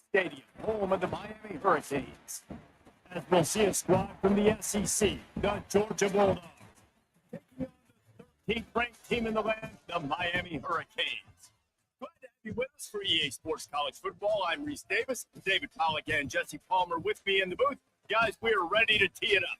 Stadium, home of the Miami Hurricanes. As we'll see a squad from the SEC, the Georgia Bulldogs, taking on the 13th ranked team in the land, the Miami Hurricanes. Glad to have you with us for EA Sports College Football. I'm Reese Davis, David Pollock, and Jesse Palmer with me in the booth. Guys, we are ready to tee it up.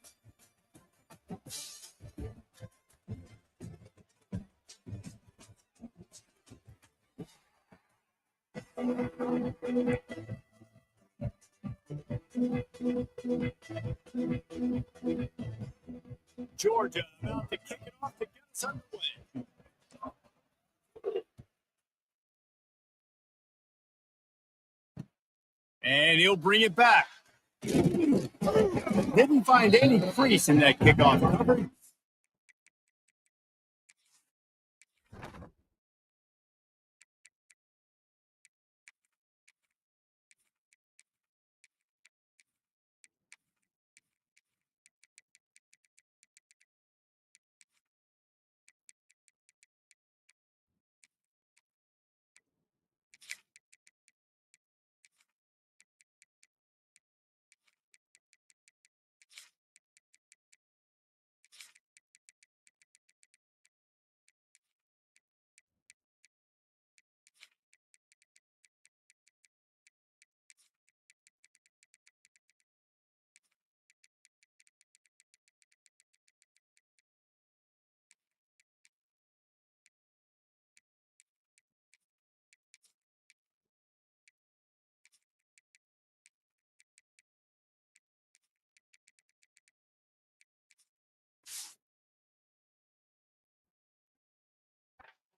Georgia about to kick it off to get us underway. And he'll bring it back. Didn't find any crease in that kickoff coverage.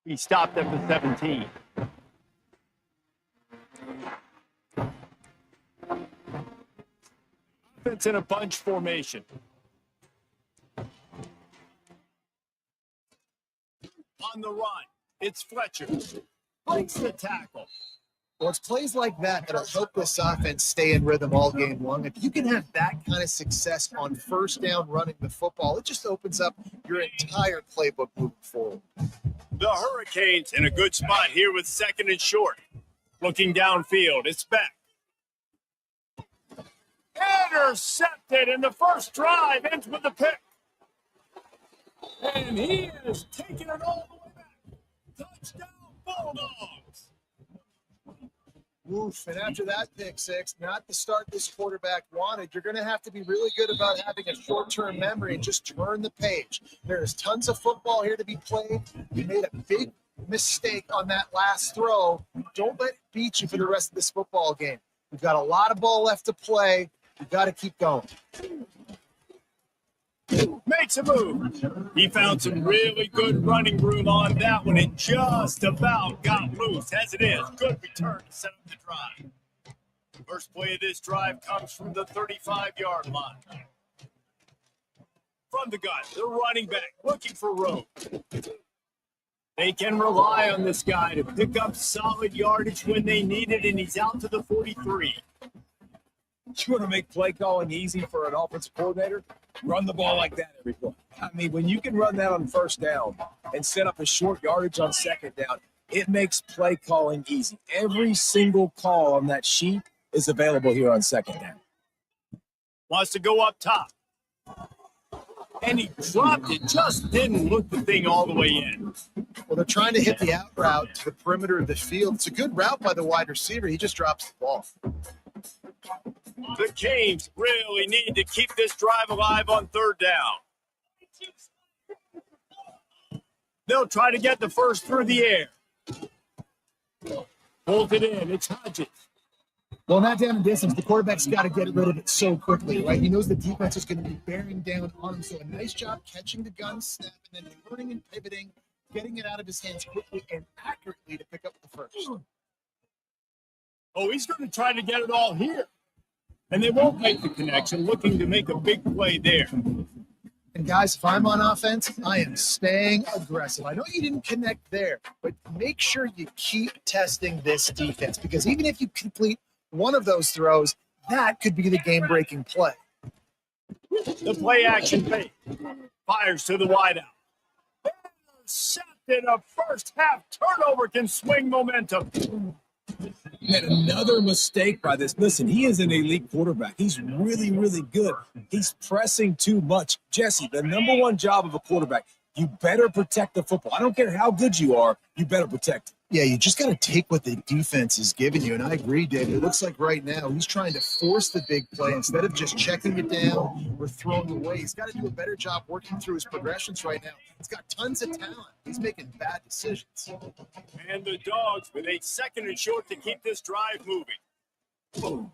He stopped at the 17. Offense in a bunch formation. On the run, it's Fletcher. Breaks the tackle. Well, it's plays like that that'll help this offense stay in rhythm all game long. If you can have that kind of success on first down running the football, it just opens up your entire playbook moving forward. The Hurricanes in a good spot here with second and short. Looking downfield, it's back. Intercepted, and the first drive ends with the pick. And he is taking it all the way back. Touchdown, Bulldogs. Oof, and after that pick six, not the start this quarterback wanted. You're going to have to be really good about having a short-term memory and just turn the page. There's tons of football here to be played. You made a big mistake on that last throw. Don't let it beat you for the rest of this football game. We've got a lot of ball left to play. You've got to keep going. Makes a move. He found some really good running room on that one and just about got loose. As it is, good return to set up the drive. First play of this drive comes from the 35-yard line. From the gun, the running back looking for room. They can rely on this guy to pick up solid yardage when they need it, and he's out to the 43. You want to make play calling easy for an offensive coordinator? Run the ball like that every play. I mean, when you can run that on first down and set up a short yardage on second down, it makes play calling easy. Every single call on that sheet is available here on second down. Wants to go up top. And he dropped it, just didn't look the thing all the way in. Well, they're trying to hit the out route to the perimeter of the field. It's a good route by the wide receiver. He just drops the ball. The Canes really need to keep this drive alive on third down. They'll try to get the first through the air. Pulled it in. It's Hodges. Well, not down in distance. The quarterback's got to get rid of it so quickly, right? He knows the defense is going to be bearing down on him. So a nice job catching the gun snap and then turning and pivoting, getting it out of his hands quickly and accurately to pick up the first. Oh, he's going to try to get it all here. And they won't make the connection, looking to make a big play there. And guys, if I'm on offense, I am staying aggressive. I know you didn't connect there, but make sure you keep testing this defense, because even if you complete one of those throws, that could be the game-breaking play. The play action fake. Fires to the wideout. Intercepted. A first half turnover can swing momentum. And another mistake by this. Listen, he is an elite quarterback. He's really, really good. He's pressing too much. Jesse, the number one job of a quarterback, you better protect the football. I don't care how good you are, you better protect it. Yeah, you just got to take what the defense is giving you. And I agree, David. It looks like right now he's trying to force the big play instead of just checking it down or throwing away. He's got to do a better job working through his progressions right now. He's got tons of talent. He's making bad decisions. And the Dogs with a 2nd and short to keep this drive moving.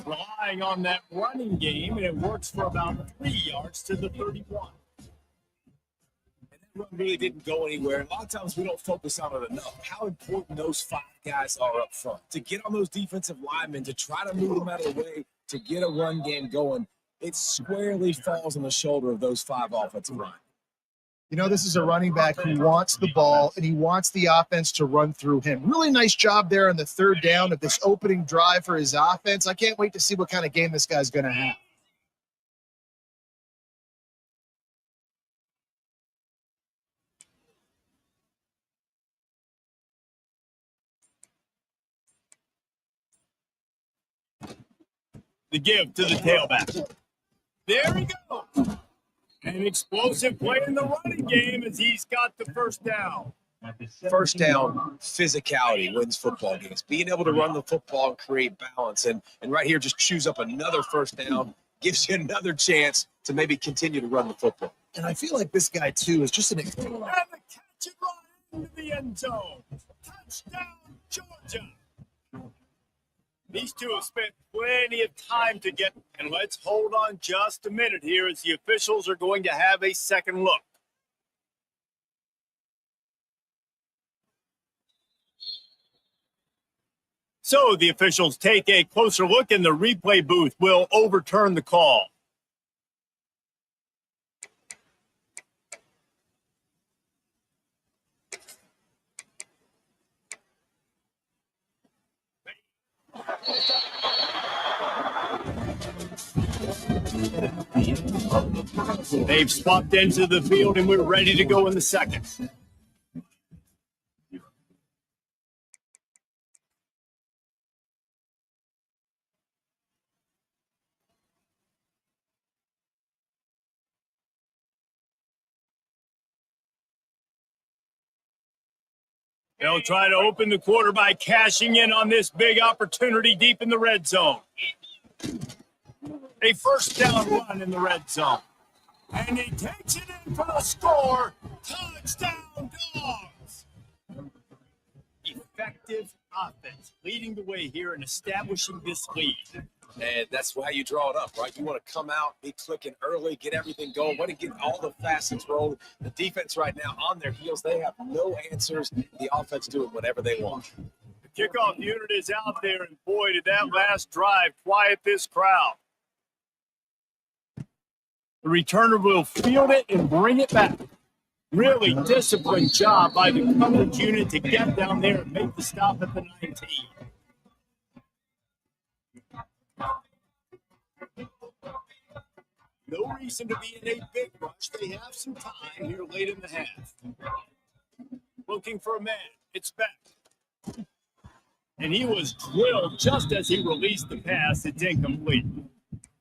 Relying on that running game, and it works for about 3 yards to the 31. Run really didn't go anywhere. A lot of times we don't focus on it enough. How important those 5 guys are up front. To get on those defensive linemen, to try to move them out of the way, to get a run game going, it squarely falls on the shoulder of those 5 offensive linemen. You know, this is a running back who wants the ball, and he wants the offense to run through him. Really nice job there on the 3rd down of this opening drive for his offense. I can't wait to see what kind of game this guy's going to have. The give to the tailback. There we go. An explosive play in the running game as he's got the first down. First down, physicality wins football games. Being able to run the football and create balance. And right here, just choose up another first down, gives you another chance to maybe continue to run the football. And I feel like this guy, too, is just an... And the catch and run into the end zone. Touchdown, Georgia. These two have spent plenty of time together, and let's hold on just a minute here as the officials are going to have a second look. So the officials take a closer look, and the replay booth will overturn the call. They've swapped into the field, and we're ready to go in the second. They'll try to open the quarter by cashing in on this big opportunity deep in the red zone. A first down run in the red zone. And he takes it in for the score. Touchdown, Dogs. Effective offense leading the way here and establishing this lead. And that's why you draw it up, right? You want to come out, be clicking early, get everything going, want to get all the facets rolling. The defense right now on their heels, they have no answers. The offense doing whatever they want. The kickoff unit is out there, and boy, did that last drive quiet this crowd. The returner will field it and bring it back. Really disciplined job by the coverage unit to get down there and make the stop at the 19. No reason to be in a big rush. They have some time here late in the half. Looking for a man. It's back. And he was drilled just as he released the pass. It's incomplete.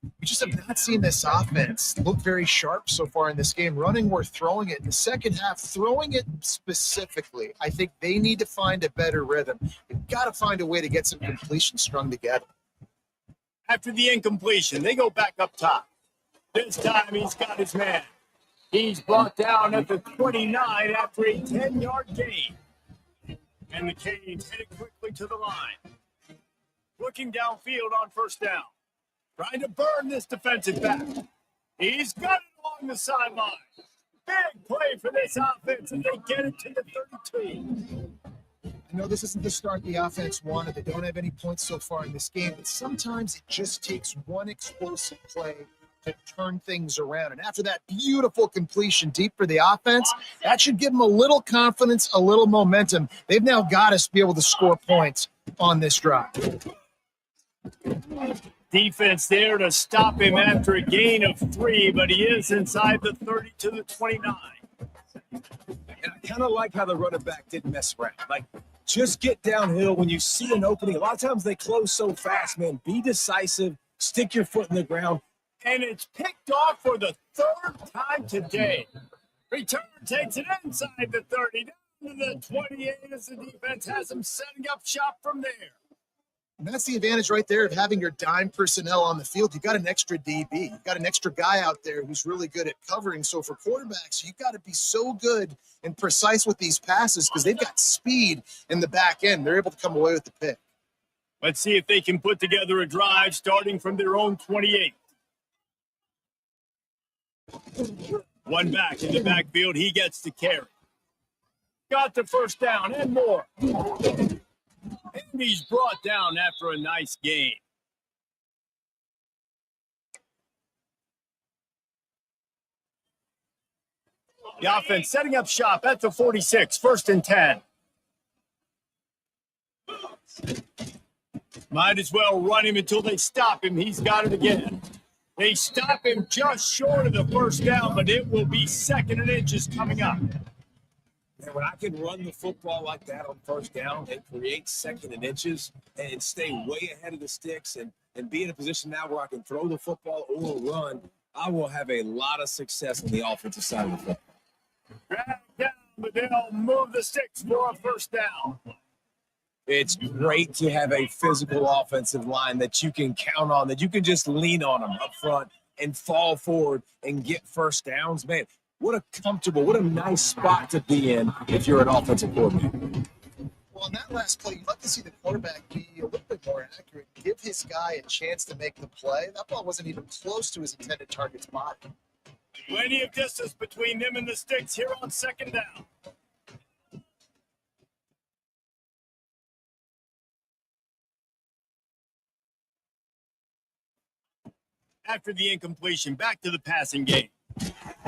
We just have not seen this offense look very sharp so far in this game. Running or throwing it in the second half, throwing it specifically. I think they need to find a better rhythm. They've got to find a way to get some completion strung together. After the incompletion, they go back up top. This time he's got his man. He's brought down at the 29 after a 10-yard gain. And the Canes headed quickly to the line. Looking downfield on first down. Trying to burn this defensive back. He's got it along the sideline. Big play for this offense, and they get it to the 32. I know this isn't the start the offense wanted. They don't have any points so far in this game, but sometimes it just takes one explosive play to turn things around. And after that beautiful completion deep for the offense, that should give them a little confidence, a little momentum. They've now got to be able to score points on this drive. Defense there to stop him after a gain of 3, but he is inside the 30 to the 29. And I kind of like how the running back didn't mess around. Like, just get downhill when you see an opening. A lot of times they close so fast, man. Be decisive. Stick your foot in the ground. And it's picked off for the 3rd time today. Return takes it inside the 30, down to the 28 as the defense has him setting up shop from there. And that's the advantage right there of having your dime personnel on the field. You got an extra DB. You got an extra guy out there who's really good at covering. So for quarterbacks, you got to be so good and precise with these passes because they've got speed in the back end. They're able to come away with the pick. Let's see if they can put together a drive starting from their own 28. One back in the backfield. He gets to carry. Got the first down and more. And he's brought down after a nice gain. The offense setting up shop at the 46, 1st and 10. Might as well run him until they stop him. He's got it again. They stop him just short of the first down, but it will be 2nd and inches coming up. And when I can run the football like that on first down and create 2nd and inches and stay way ahead of the sticks and be in a position now where I can throw the football or run, I will have a lot of success on the offensive side of the football. Drag down, but they'll move the sticks for a first down. It's great to have a physical offensive line that you can count on, that you can just lean on them up front and fall forward and get first downs. Man, what a nice spot to be in if you're an offensive coordinator. Well, on that last play, you'd like to see the quarterback be a little bit more accurate, give his guy a chance to make the play. That ball wasn't even close to his intended target's body. Plenty of distance between them and the sticks here on 2nd down. After the incompletion, back to the passing game.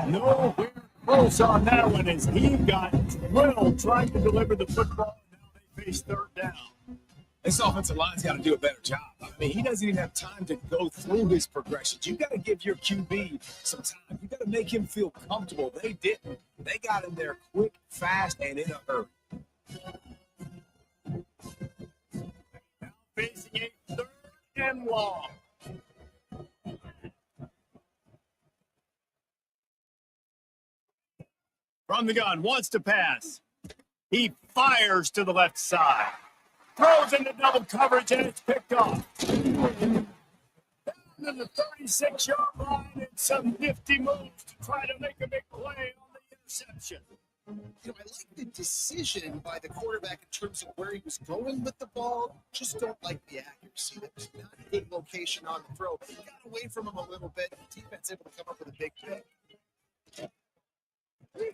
Nowhere close on that one as he got drilled trying to deliver the football. Now they face 3rd down. This offensive line's got to do a better job. I mean, he doesn't even have time to go through his progressions. You got to give your QB some time. You got to make him feel comfortable. They didn't. They got in there quick, fast, and in a hurry. Now facing a 3rd and long. From the gun, wants to pass. He fires to the left side. Throws into double coverage, and it's picked off. Down to the 36-yard line, and some nifty moves to try to make a big play on the interception. I like the decision by the quarterback in terms of where he was going with the ball. Just don't like the accuracy. That was not a good location on the throw. He got away from him a little bit. The defense able to come up with a big pick.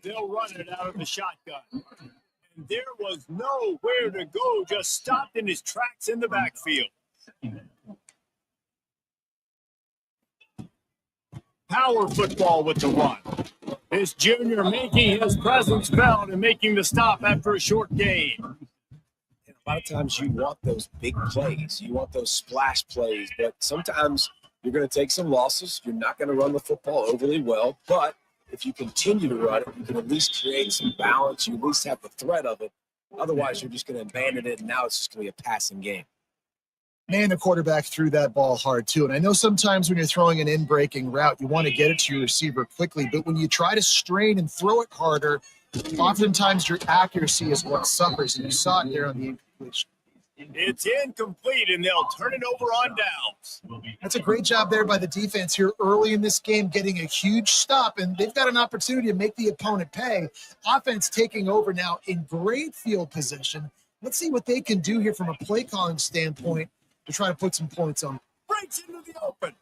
They'll run it out of the shotgun. And there was nowhere to go, just stopped in his tracks in the backfield. Power football with the run. This junior making his presence felt and making the stop after a short gain. And a lot of times you want those big plays. You want those splash plays. But sometimes you're going to take some losses. You're not going to run the football overly well. But if you continue to run it, you can at least create some balance. You at least have the threat of it. Otherwise, you're just going to abandon it, and now it's just going to be a passing game. Man, the quarterback threw that ball hard, too. And I know sometimes when you're throwing an in-breaking route, you want to get it to your receiver quickly. But when you try to strain and throw it harder, oftentimes your accuracy is what suffers. And you saw it there on the incompletion. It's incomplete, and they'll turn it over on downs. That's a great job there by the defense here early in this game, getting a huge stop, and they've got an opportunity to make the opponent pay. Offense taking over now in great field position. Let's see what they can do here from a play calling standpoint to try to put some points on. Breaks into the open.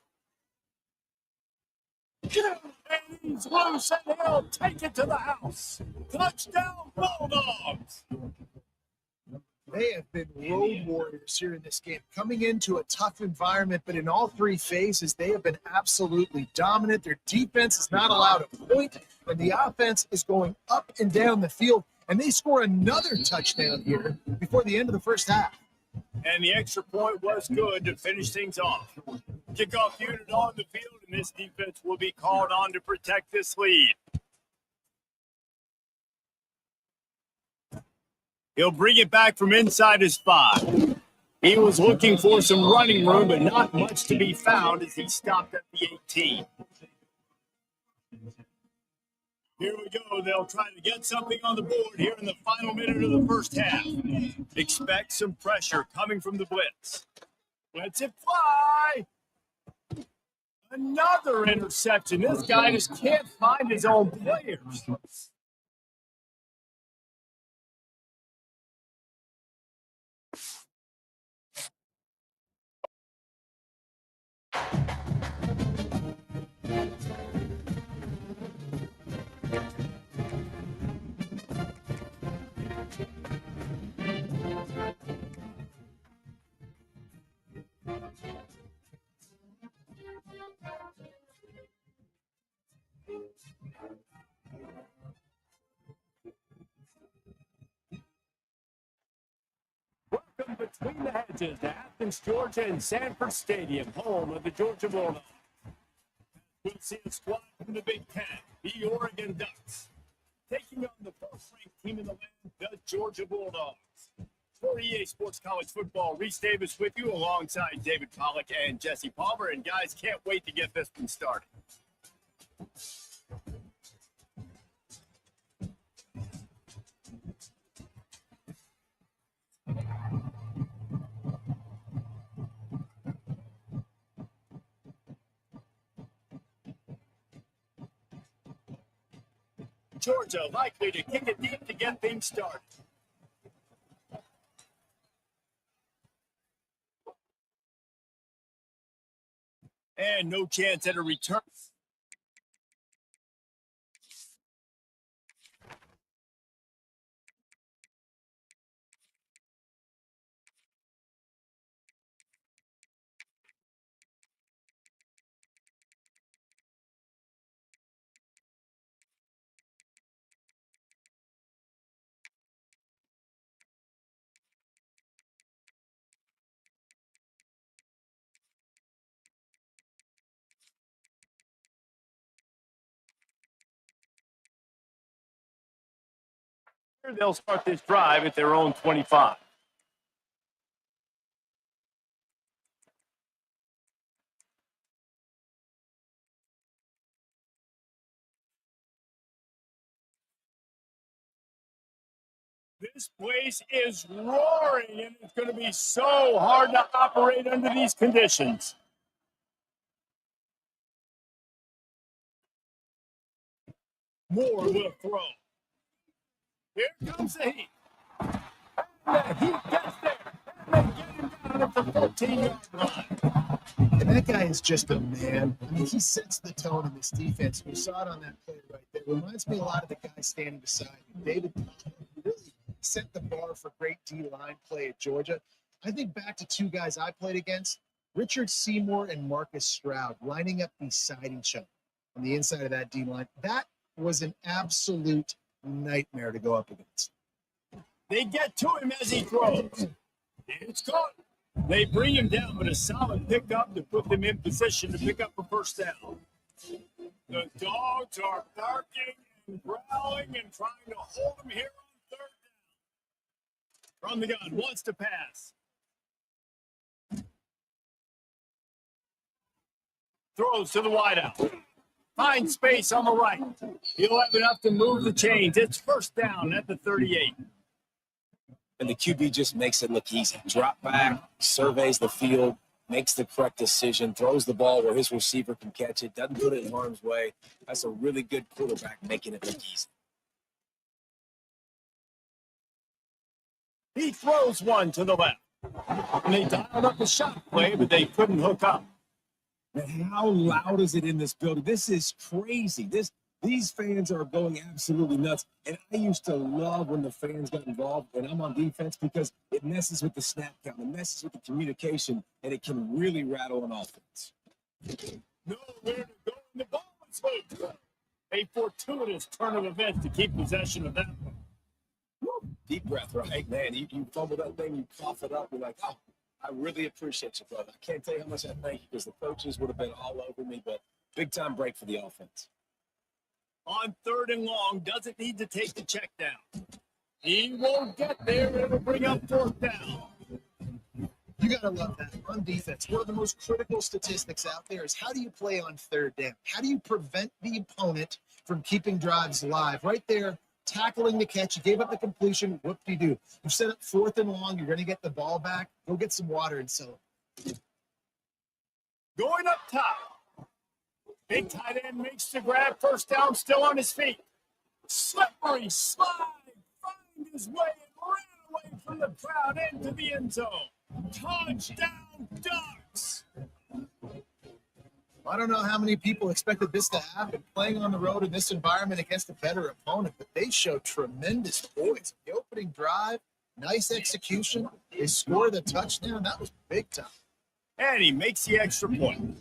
And he's loose, and he'll take it to the house. Touchdown, Bulldogs. They have been road warriors here in this game, coming into a tough environment, but in all 3 phases, they have been absolutely dominant. Their defense is not allowed a point, and the offense is going up and down the field, and they score another touchdown here before the end of the first half. And the extra point was good to finish things off. Kickoff unit on the field, and this defense will be called on to protect this lead. He'll bring it back from inside his 5. He was looking for some running room, but not much to be found as he stopped at the 18. Here we go. They'll try to get something on the board here in the final minute of the first half. Expect some pressure coming from the blitz. Lets it fly. Another interception. This guy just can't find his own players. Welcome between the hedges to Athens, Georgia, and Sanford Stadium, home of the Georgia Bulldogs. We'll see a squad from the Big Ten, the Oregon Ducks, taking on the first-ranked team in the land, the Georgia Bulldogs. For EA Sports College Football, Reese Davis with you alongside David Pollack and Jesse Palmer. And guys, can't wait to get this one started. Georgia likely to kick it deep to get things started. And no chance at a return. They'll start this drive at their own 25. This place is roaring, and it's going to be so hard to operate under these conditions. Moore will throw. Here comes the heat. And the heat gets there. And they get him down at the 14-yard line. And that guy is just a man. I mean, he sets the tone in this defense. We saw it on that play right there. Reminds me a lot of the guy standing beside him. David really set the bar for great D-line play at Georgia. I think back to two guys I played against, Richard Seymour and Marcus Stroud, lining up beside each other on the inside of that D-line. That was an absolute nightmare to go up against. They get to him as he throws. It's caught. They bring him down, but a solid pickup to put them in position to pick up a first down. The Dogs are barking and growling and trying to hold him here on third down. From the gun, wants to pass. Throws to the wideout. Finds space on the right. He'll have enough to move the chains. It's first down at the 38. And the QB just makes it look easy. Drop back, surveys the field, makes the correct decision, throws the ball where his receiver can catch it, doesn't put it in harm's way. That's a really good quarterback making it look easy. He throws one to the left. And they dialed up a shot play, but they couldn't hook up. Man, how loud is it in this building? This is crazy. These fans are going absolutely nuts. And I used to love when the fans got involved when I'm on defense because it messes with the snap count, it messes with the communication, and it can really rattle an offense. Nowhere to go in the ball is hooked. A fortuitous turn of events to keep possession of that one. deep breath, right? Man, you fumble that thing, you cough it up, you're like, oh, I really appreciate you, brother. I can't tell you how much I thank you because the coaches would have been all over me, but big time break for the offense. On 3rd and long, doesn't need to take the check down. He won't get there. It'll bring up 4th down. You got to love that on defense. One of the most critical statistics out there is how do you play on 3rd down? How do you prevent the opponent from keeping drives alive? Right there, tackling the catch. You gave up the completion. What do? You set up 4th and long. You're going to get the ball back. Go get some water and sell it. Going up top. Big tight end makes the grab. 1st down, still on his feet. Slippery slide. Find his way and ran away from the crowd into the end zone. Touchdown, Ducks. I don't know how many people expected this to happen, playing on the road in this environment against a better opponent, but they showed tremendous poise. The opening drive, nice execution. They scored the touchdown. That was big time. And he makes the extra point.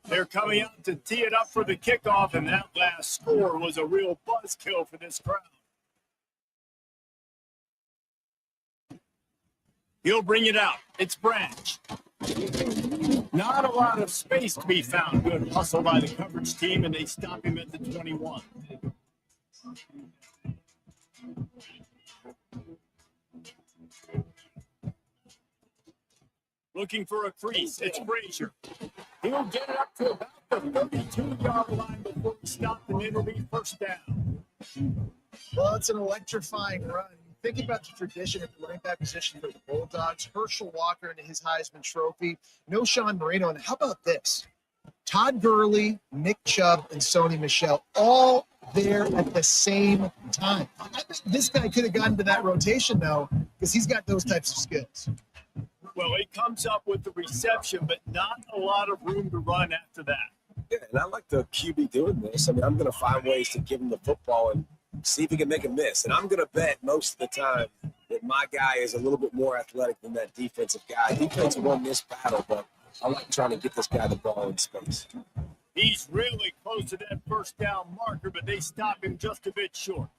They're coming out to tee it up for the kickoff, and that last score was a real buzzkill for this crowd. He'll bring it out. It's Branch. Not a lot of space to be found. Good hustle by the coverage team, and they stop him at the 21. Looking for a crease. It's Frazier. He'll get it up to about the 32-yard line before he stops, and it'll be 1st down. Well, it's an electrifying run. Think about the tradition at the running back position for the Bulldogs. Herschel Walker into his Heisman Trophy. No Sean Marino. And how about this? Todd Gurley, Nick Chubb, and Sony Michel all there at the same time. I think this guy could have gotten to that rotation, though, because he's got those types of skills. Well, he comes up with the reception, but not a lot of room to run after that. Yeah, and I like the QB doing this. I mean, I'm going to find ways to give him the football and see if he can make a miss. And I'm going to bet most of the time that my guy is a little bit more athletic than that defensive guy. Defense won this battle, but I like trying to get this guy the ball in space. He's really close to that 1st down marker, but they stop him just a bit short.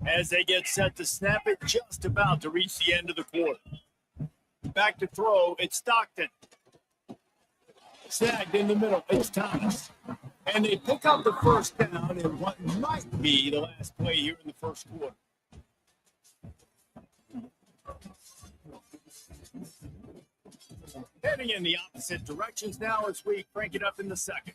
As they get set to snap it, just about to reach the end of the quarter. Back to throw, it's Stockton. Snagged in the middle, it's Thomas. And they pick up the 1st down in what might be the last play here in the 1st quarter. Heading in the opposite directions now as we crank it up in the 2nd.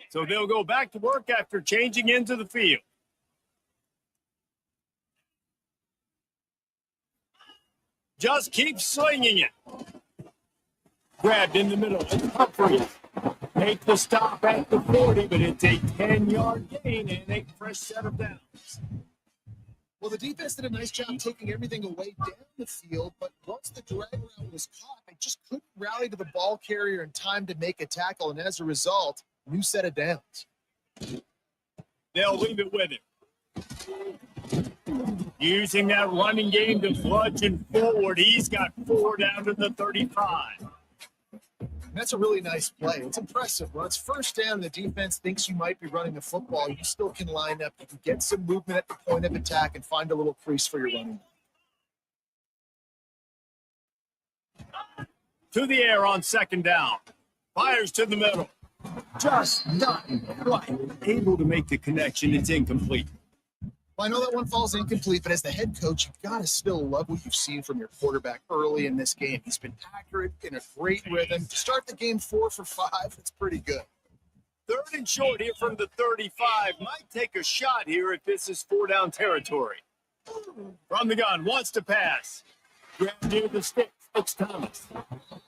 So they'll go back to work after changing into the field. Just keep slinging it. Grabbed in the middle. It's Humphries. Make the stop at the 40, but it's a 10-yard gain and a fresh set of downs. Well, the defense did a nice job taking everything away down the field, but once the drag route was caught, they just couldn't rally to the ball carrier in time to make a tackle, and as a result, new set of downs. They'll leave it with him. Using that running game to bludgeon forward. He's got 4 down to the 35. That's a really nice play. It's impressive. When it's 1st down and the defense thinks you might be running the football, you still can line up. You can get some movement at the point of attack and find a little crease for your running. To the air on 2nd down. Fires to the middle. Just not quite able to make the connection. It's incomplete. Well, I know that one falls incomplete, but as the head coach, you've got to still love what you've seen from your quarterback early in this game. He's been accurate, in a great rhythm. To start the game 4 for 5, it's pretty good. 3rd and short here from the 35. Might take a shot here if this is 4 down territory. From the gun, wants to pass. Grab near the sticks. It's Thomas.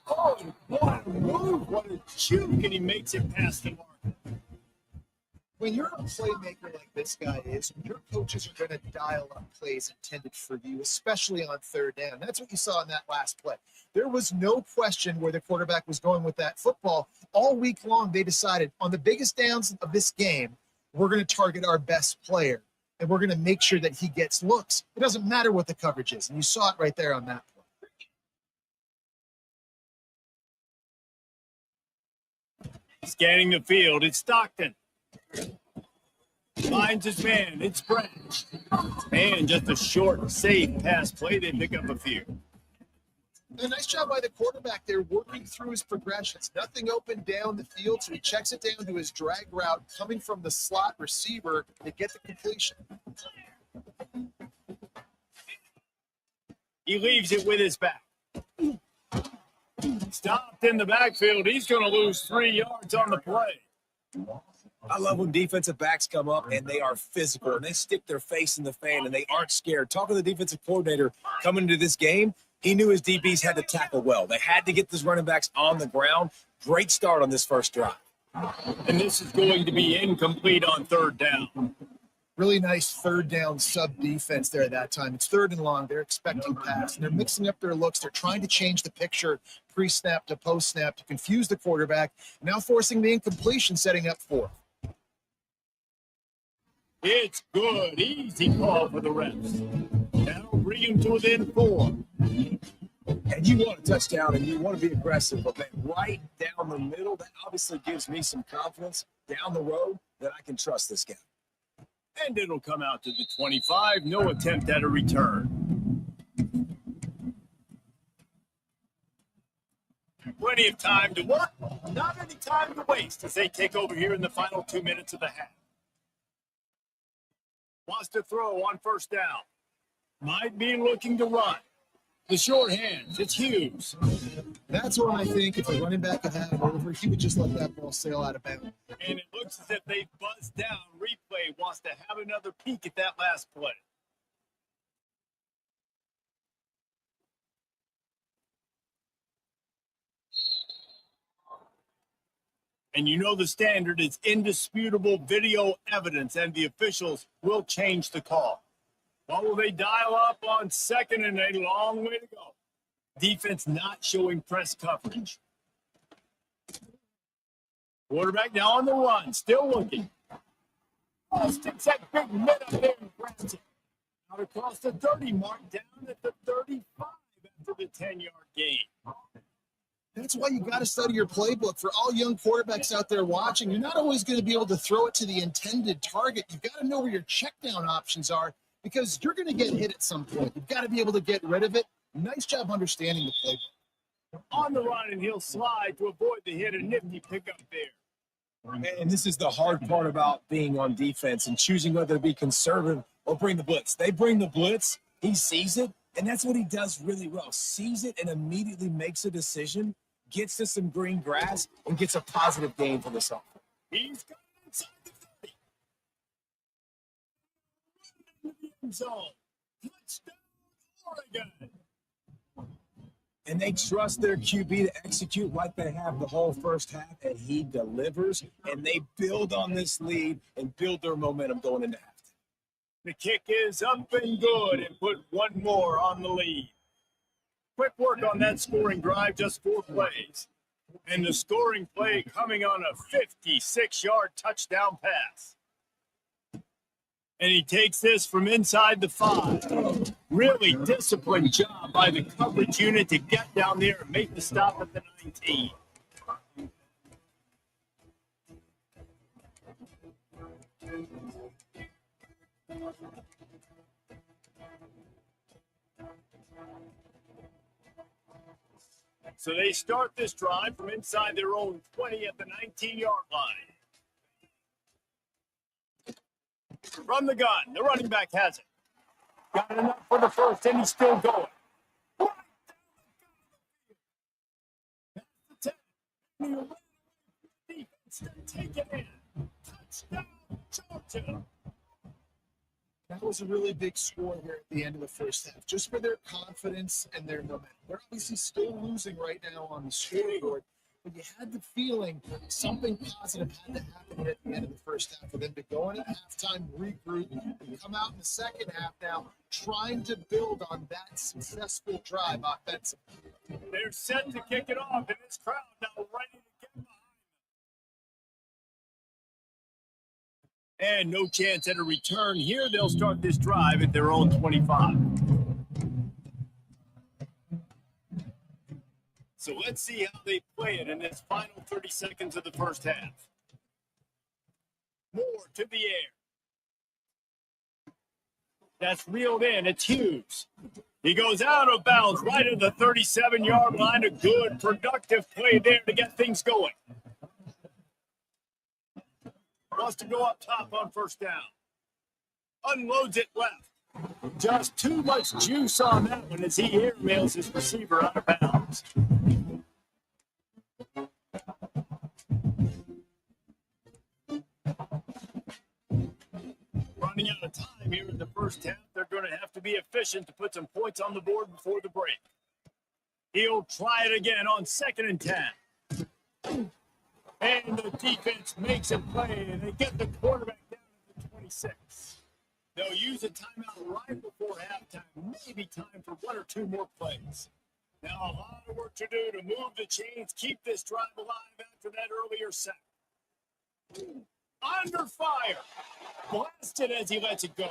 Oh, what a move, what a juke, and he makes it past the mark. When you're a playmaker like this guy is, your coaches are going to dial up plays intended for you, especially on 3rd down. That's what you saw in that last play. There was no question where the quarterback was going with that football. All week long, they decided on the biggest downs of this game, we're going to target our best player. and we're going to make sure that he gets looks. It doesn't matter what the coverage is, and you saw it right there on that play. Scanning the field, it's Stockton. Finds his man, it's Branch. And just a short, safe pass play, they pick up a few. A nice job by the quarterback there, working through his progressions. Nothing open down the field, so he checks it down to his drag route, coming from the slot receiver to get the completion. He leaves it with his back. Stopped in the backfield. He's going to lose 3 yards on the play. I love when defensive backs come up and they are physical and they stick their face in the fan and they aren't scared. Talking to the defensive coordinator coming into this game, he knew his DBs had to tackle well. They had to get these running backs on the ground. Great start on this first drive. And this is going to be incomplete on third down. Really nice third down sub defense there at that time. It's third and long. They're expecting pass, and they're mixing up their looks. They're trying to change the picture pre-snap to post-snap to confuse the quarterback, now forcing the incompletion, setting up fourth. It's good. Easy call for the refs. That'll bring him to within 4. And you want a touchdown and you want to be aggressive, but man, right down the middle, that obviously gives me some confidence down the road that I can trust this guy. And it'll come out to the 25. No attempt at a return. Plenty of time to what? Not any time to waste as they take over here in the final 2 minutes of the half. Wants to throw on first down. Might be looking to run. The short hands, it's Hughes. That's where I think if a running back had had it over, he would just let that ball sail out of bounds. And it looks as if they buzzed down. Replay wants to have another peek at that last play. And you know the standard is indisputable video evidence, and the officials will change the call. What will they dial up on second and a long way to go? Defense not showing press coverage. Quarterback now on the run, still looking. Oh, sticks that big mid up there and grabs it. Out across the 30 mark, down at the 35 after the 10-yard gain. That's why you got to study your playbook. For all young quarterbacks out there watching, you're not always going to be able to throw it to the intended target. You've got to know where your check down options are because you're going to get hit at some point. You've got to be able to get rid of it. Nice job understanding the playbook. On the run, and he'll slide to avoid the hit. A nifty pickup there. And this is the hard part about being on defense and choosing whether to be conservative or bring the blitz. They bring the blitz, he sees it, and that's what he does really well. Sees it and immediately makes a decision, gets to some green grass, and gets a positive gain for this offense. He's got it inside the 30. In the end zone. Touchdown, Oregon. And they trust their QB to execute like they have the whole first half, and he delivers, and they build on this lead and build their momentum going into halftime. The kick is up and good and put one more on the lead. Quick work on that scoring drive, just 4 plays. And the scoring play coming on a 56-yard touchdown pass. And he takes this from inside the 5. Really disciplined job by the coverage unit to get down there and make the stop at the 19. So they start this drive from inside their own 20 at the 19-yard line. From the gun, the running back has it. Got enough for the first, and he's still going. Right down the 10. And he defense to take it in. Touchdown, Georgia. That was a really big score here at the end of the first half, just for their confidence and their momentum. They're obviously still losing right now on the scoreboard, but you had the feeling something positive had to happen here at the end of the first half for them to go in at halftime, regroup, and come out in the second half now trying to build on that successful drive offensively. They're set to kick it off, and this crowd now ready to get behind And no chance at a return here. They'll start this drive at their own 25. So let's see how they play it in this final 30 seconds of the first half. Moore to the air. That's reeled in. It's Hughes. He goes out of bounds right at the 37-yard line. A good, productive play there to get things going. Wants to go up top on first down. Unloads it left. Just too much juice on that one as he airmails his receiver out of bounds. Running out of time here in the first half. They're going to have to be efficient to put some points on the board before the break. He'll try it again on 2nd and 10. And the defense makes a play, and they get the quarterback down at the 26. They'll use a timeout right before halftime. Maybe time for 1 or 2 more plays. Now a lot of work to do to move the chains, keep this drive alive after that earlier sack. Under fire. Blasted as he lets it go.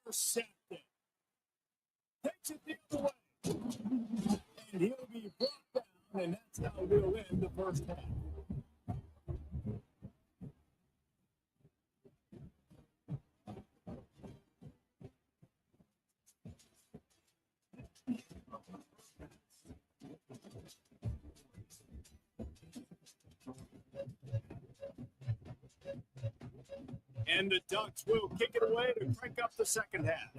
Intercepted. Takes it the other way. And he'll be brought down, and that's how we'll end the first half. And the Ducks will kick it away to crank up the second half.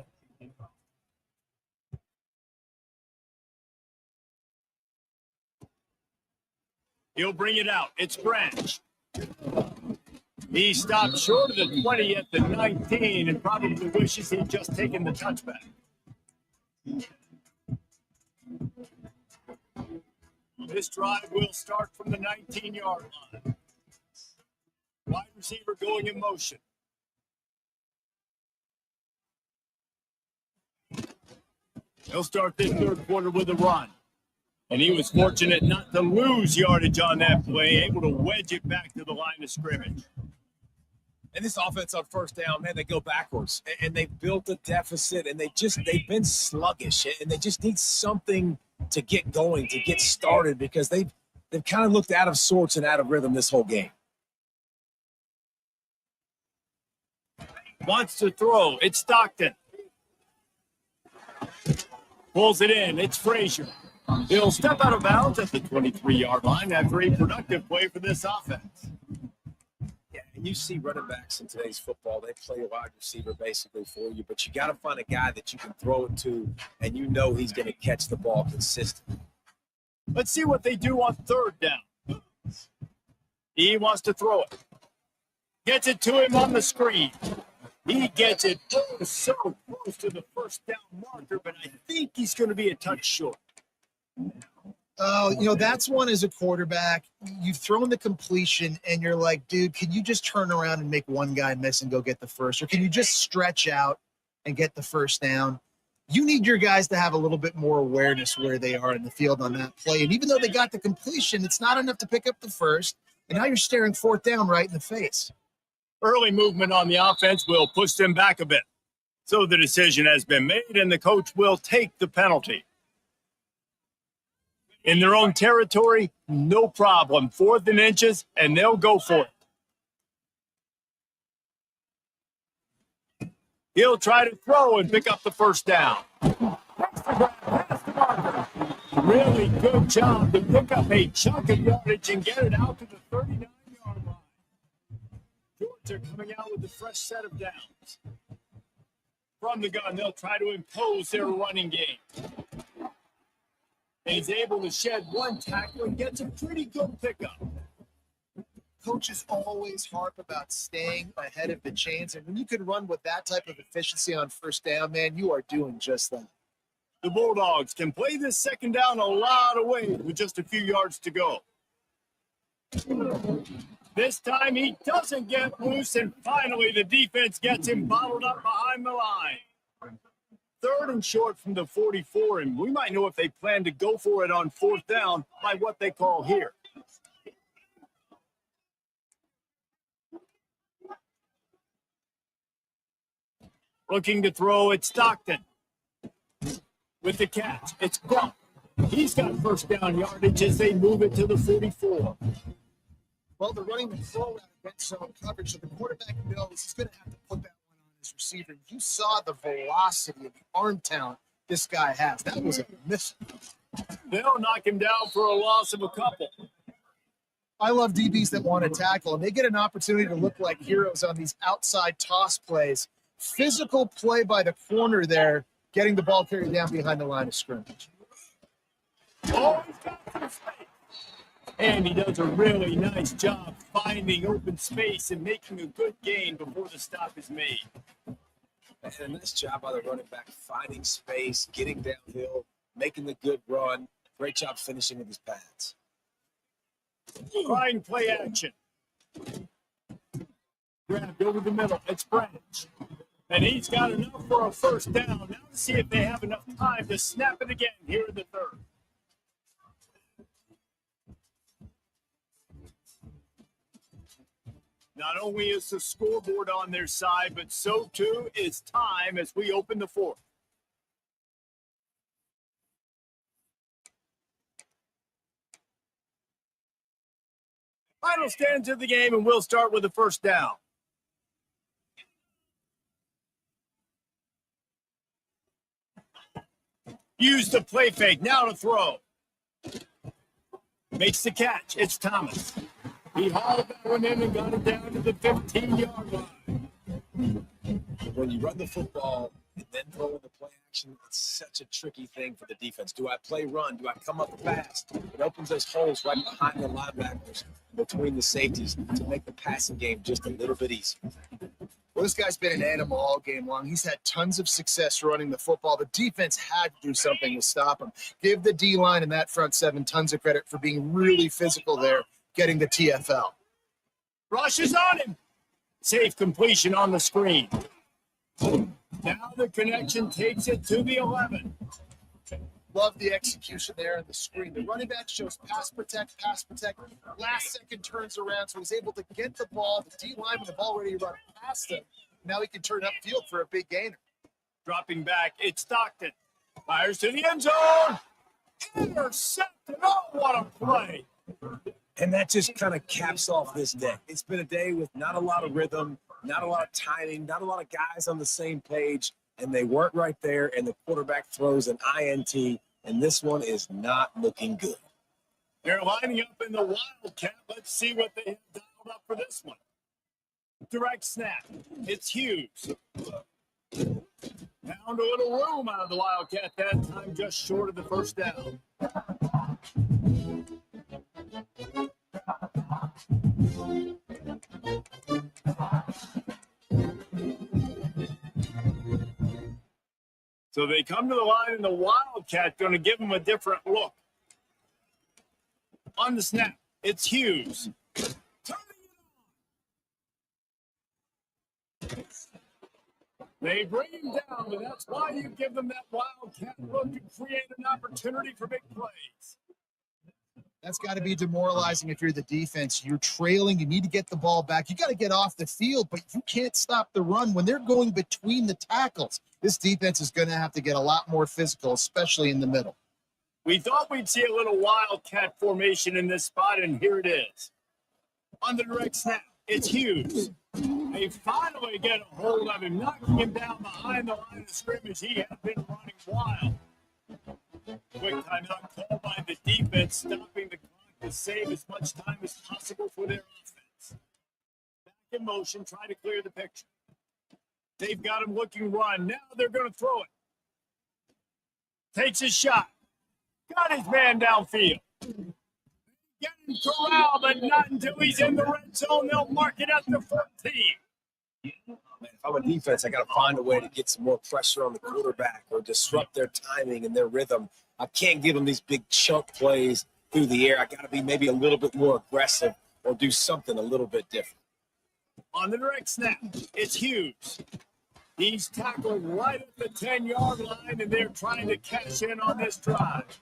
He'll bring it out. It's Branch. He stopped short of the 20 at the 19 and probably wishes he'd just taken the touchback. This drive will start from the 19-yard line. Wide receiver going in motion. He'll start this third quarter with a run. And he was fortunate not to lose yardage on that play, able to wedge it back to the line of scrimmage. And this offense on first down, man, they go backwards. And they built a deficit, and they've been sluggish. And they just need something to get going, to get started, because they've kind of looked out of sorts and out of rhythm this whole game. Wants to throw. It's Stockton. Pulls it in. It's Frazier. He'll step out of bounds at the 23-yard line after a productive play for this offense. Yeah, and you see running backs in today's football, they play a wide receiver basically for you, but you got to find a guy that you can throw it to, and you know he's going to catch the ball consistently. Let's see what they do on third down. He wants to throw it. Gets it to him on the screen. He gets it so close to the first down marker, but I think he's going to be a touch short. Oh, that's one as a quarterback. You've thrown the completion, and you're like, dude, can you just turn around and make one guy miss and go get the first? Or can you just stretch out and get the first down? You need your guys to have a little bit more awareness where they are in the field on that play. And even though they got the completion, it's not enough to pick up the first. And now you're staring fourth down right in the face. Early movement on the offense will push them back a bit. So the decision has been made, and the coach will take the penalty. In their own territory, no problem. 4th and inches, and they'll go for it. He'll try to throw and pick up the first down. Really good job to pick up a chunk of yardage and get it out to the 39-yard line. Georgia coming out with a fresh set of downs. From the gun, they'll try to impose their running game. And he's able to shed one tackle and gets a pretty good pickup. Coaches always harp about staying ahead of the chains. And when you can run with that type of efficiency on first down, man, you are doing just that. The Bulldogs can play this second down a lot of ways with just a few yards to go. This time he doesn't get loose, and finally the defense gets him bottled up behind the line. 3rd and short from the 44, and we might know if they plan to go for it on 4th down by what they call here. Looking to throw, it's Stockton. With the catch, it's Crump. He's got first down yardage as they move it to the 44. Well, they're running the throw route against zone coverage, so the quarterback knows he's going to have to put that one on his receiver. You saw the velocity and the arm talent this guy has. That was a miss. They'll knock him down for a loss of a couple. I love DBs that want to tackle, and they get an opportunity to look like heroes on these outside toss plays. Physical play by the corner there, getting the ball carried down behind the line of scrimmage. Oh, he's got some space. And he does a really nice job finding open space and making a good gain before the stop is made. And nice job by the running back, finding space, getting downhill, making the good run. Great job finishing with his pads. Trying play action. Grabbed over the middle. It's Branch. And he's got enough for a first down. Now to see if they have enough time to snap it again here in the third. Not only is the scoreboard on their side, but so too is time as we open the fourth. Final stands of the game, and we'll start with the first down. Use the play fake. Now to throw. Makes the catch. It's Thomas. He hauled that one in and got it down to the 15-yard line. When you run the football and then throw in the play action, it's such a tricky thing for the defense. Do I play run? Do I come up fast? It opens those holes right behind the linebackers, between the safeties, to make the passing game just a little bit easier. Well, this guy's been an animal all game long. He's had tons of success running the football. The defense had to do something to stop him. Give the D-line and that front seven tons of credit for being really physical there, getting the TFL. Rush is on him. Safe completion on the screen. Now the connection takes it to the 11. Love the execution there on the screen. The running back shows pass protect. Last second turns around, so he's able to get the ball. The D-linemen have already run past him. Now he can turn upfield for a big gainer. Dropping back, it's Stockton. Fires to the end zone. Intercepted. Oh, what a play. And that just kind of caps off this day. It's been a day with not a lot of rhythm, not a lot of timing, not a lot of guys on the same page, and they weren't right there, and the quarterback throws an INT, and this one is not looking good. They're lining up in the Wildcat. Let's see what they have dialed up for this one. Direct snap. It's Hughes. Found a little room out of the Wildcat that time, just short of the first down. So they come to the line, and the Wildcat going to give them a different look. On the snap, it's Hughes. They bring him down, but that's why you give them that Wildcat look and create an opportunity for big plays. That's got to be demoralizing if you're the defense. You're trailing. You need to get the ball back. You got to get off the field, but you can't stop the run when they're going between the tackles. This defense is going to have to get a lot more physical, especially in the middle. We thought we'd see a little Wildcat formation in this spot, and here it is. On the direct snap, it's Hughes. They finally get a hold of him, knocking him down behind the line of scrimmage. He had been running wild. Quick timeout called by the defense, stopping the clock to save as much time as possible for their offense. Back in motion, try to clear the picture. They've got him looking run. Now they're going to throw it. Takes a shot. Got his man downfield. Getting corralled, but not until he's in the red zone. They'll mark it at the 14. Man, if I'm a defense, I got to find a way to get some more pressure on the quarterback or disrupt their timing and their rhythm. I can't give them these big chunk plays through the air. I got to be maybe a little bit more aggressive or do something a little bit different. On the direct snap, it's Hughes. He's tackled right at the 10-yard line, and they're trying to cash in on this drive.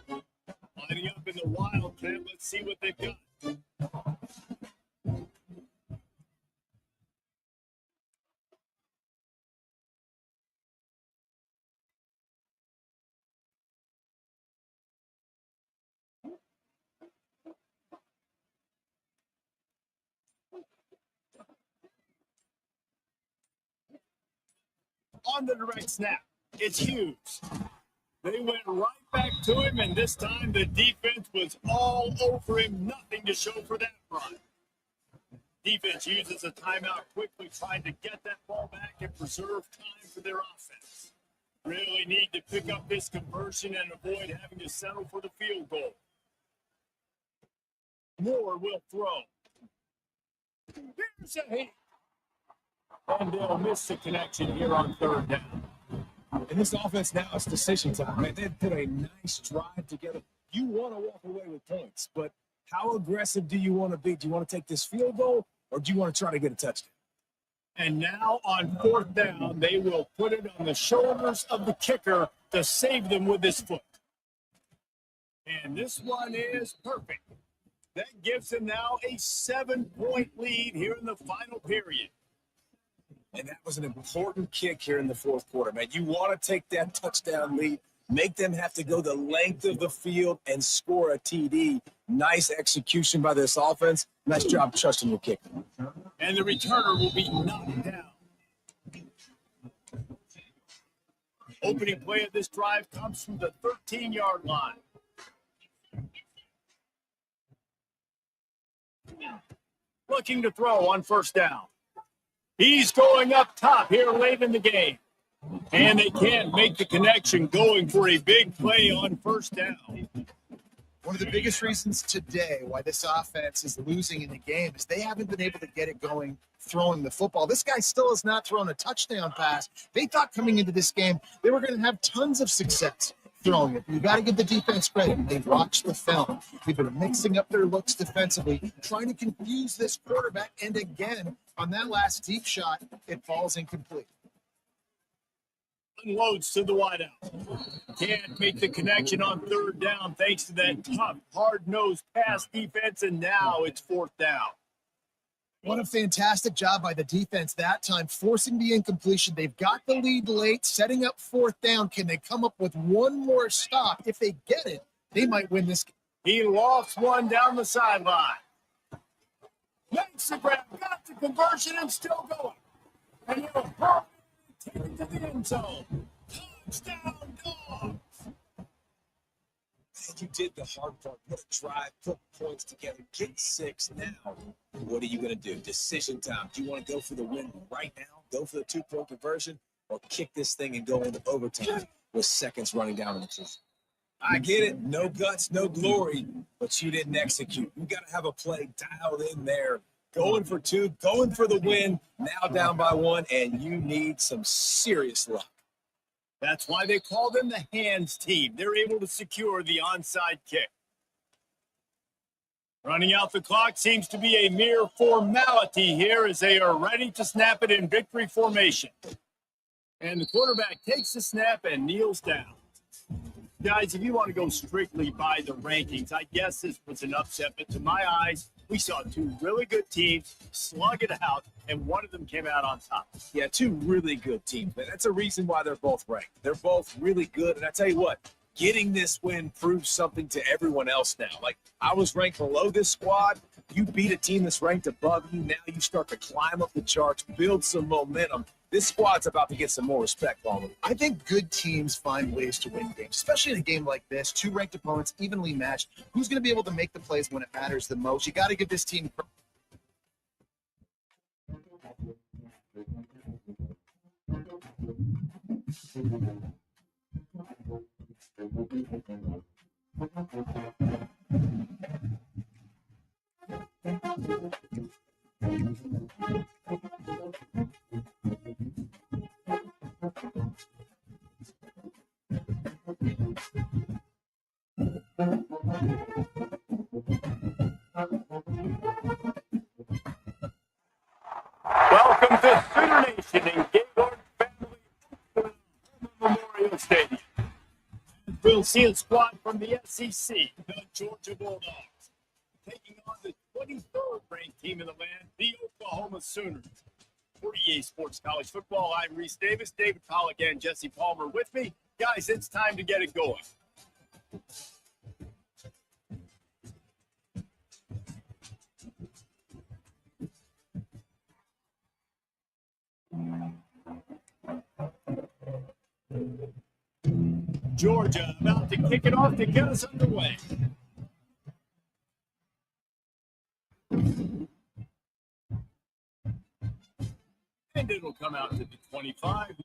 Lining up in the Wildcat. Let's see what they've got. On the direct snap, it's Hughes. They went right back to him, and this time the defense was all over him. Nothing to show for that run. Defense uses a timeout quickly, trying to get that ball back and preserve time for their offense. Really need to pick up this conversion and avoid having to settle for the field goal. Moore will throw. Here's a hit. And they'll miss the connection here on third down. And this offense now is decision time, man. They put a nice drive together. You want to walk away with points, but how aggressive do you want to be? Do you want to take this field goal, or do you want to try to get a touchdown? And now on fourth down, they will put it on the shoulders of the kicker to save them with his foot. And this one is perfect. That gives them now a 7-point lead here in the final period. And that was an important kick here in the fourth quarter, man. You want to take that touchdown lead, make them have to go the length of the field and score a TD. Nice execution by this offense. Nice job trusting your kicker. And the returner will be knocked down. Opening play of this drive comes from the 13-yard line. Looking to throw on first down. He's going up top here late in the game. And they can't make the connection, going for a big play on first down. One of the biggest reasons today why this offense is losing in the game is they haven't been able to get it going throwing the football. This guy still has not thrown a touchdown pass. They thought coming into this game they were going to have tons of success throwing it. You got to give the defense credit. They watched the film. They've been mixing up their looks defensively, trying to confuse this quarterback. And again, on that last deep shot, it falls incomplete. Unloads to the wideout. Can't make the connection on third down thanks to that tough, hard-nosed pass defense, and now it's fourth down. What a fantastic job by the defense that time, forcing the incompletion. They've got the lead late, setting up fourth down. Can they come up with one more stop? If they get it, they might win this game. He lofts one down the sideline. Makes the grab, got the conversion, and still going. And he'll probably take it to the end zone. Touchdown, Dogs! You did the hard part. Put a drive, put points together, get 6 now. What are you going to do? Decision time. Do you want to go for the win right now? Go for the 2-point conversion, or kick this thing and go into overtime with seconds running down in the clock? I get it. No guts, no glory, but you didn't execute. You got to have a play dialed in there. Going for 2, going for the win, now down by 1, and you need some serious luck. That's why they call them the hands team. They're able to secure the onside kick. Running out the clock seems to be a mere formality here as they are ready to snap it in victory formation. And the quarterback takes the snap and kneels down. Guys, if you want to go strictly by the rankings, I guess this was an upset, but to my eyes, we saw 2 really good teams slug it out, and one of them came out on top. Yeah, 2 really good teams, man. That's a reason why they're both ranked. They're both really good, and I tell you what, getting this win proves something to everyone else now. Like, I was ranked below this squad. You beat a team that's ranked above you. Now you start to climb up the charts, build some momentum. This squad's about to get some more respect, Palmer. I think good teams find ways to win games, especially in a game like this. 2 ranked opponents, evenly matched. Who's going to be able to make the plays when it matters the most? You got to give this team. Welcome to Sooner Nation in Gaylord Family Memorial Stadium. We'll see a squad from the SEC, the Georgia Bulldogs, taking on the 23rd ranked team in the land, the Oklahoma Sooners. For EA Sports College Football, I'm Reese Davis, David Pollock, and Jesse Palmer with me. Guys, it's time to get it going. Georgia about to kick it off to get us underway. And it'll come out to the 25.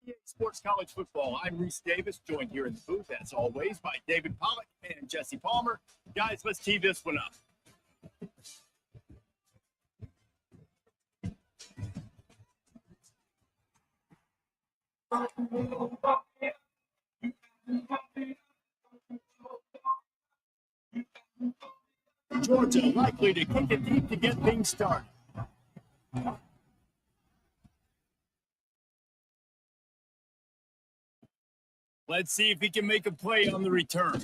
UGA Sports College Football. I'm Reese Davis, joined here in the booth, as always, by David Pollock and Jesse Palmer. Guys, let's tee this one up. Georgia likely to kick it deep to get things started. Let's see if he can make a play on the return.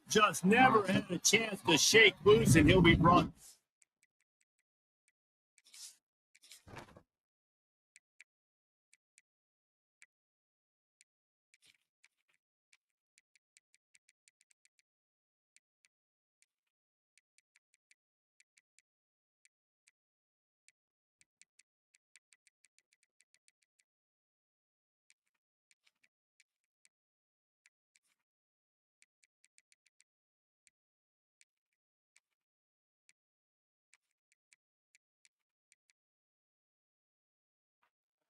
Just never had a chance to shake loose, and he'll be brought.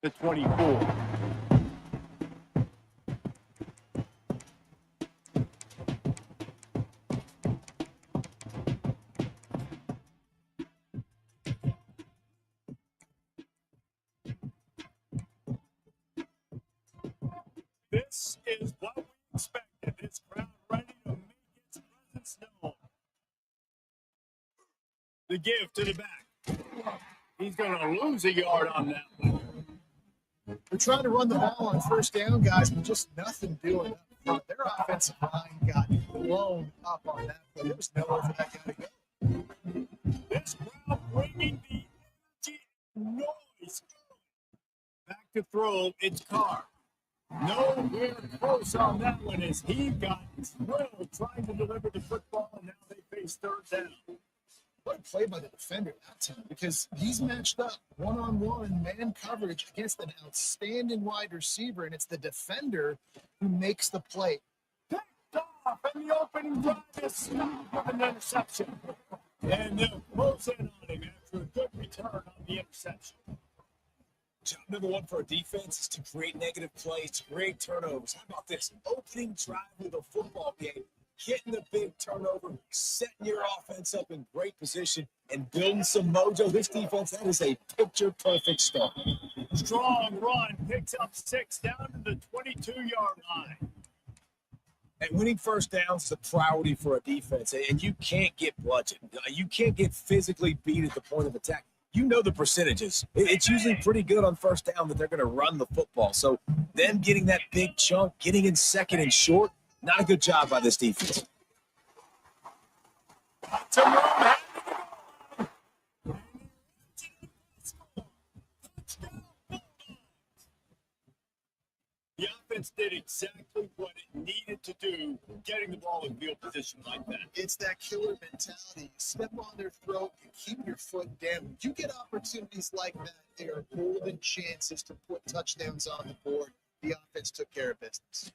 The 24. This is what we expected. This crowd ready to make its presence known. The give to the back. He's going to lose a yard on that one. They're trying to run the ball on first down, guys, but just nothing doing up front. Their offensive line got blown up on that play. There was nowhere for that guy to go. This crowd bringing the energy and noise. Back to throw, it's Carr. Nowhere close on that one as he got thrilled trying to deliver the football, and now they face third down. What a play by the defender that time, because he's matched up one-on-one man coverage against an outstanding wide receiver, and it's the defender who makes the play. Picked off, and the opening drive is stopped with an interception. And they'll close in on him after a good return on the interception. Job number one for a defense is to create negative plays, to create turnovers. How about this? Opening drive of the football game, getting the big turnover, setting your offense up in great position, and building some mojo. This defense, that is a picture-perfect start. Strong run, picks up 6 down to the 22-yard line. And winning first downs is a priority for a defense, and you can't get bludgeoned. You can't get physically beat at the point of attack. You know the percentages. It's usually pretty good on first down that they're going to run the football. So them getting that big chunk, getting in second and short, not a good job by this defense. The defense did exactly what it needed to do, getting the ball in field position like that. It's that killer mentality. You step on their throat, you keep your foot down. When you get opportunities like that, they are golden chances to put touchdowns on the board. The offense took care of business.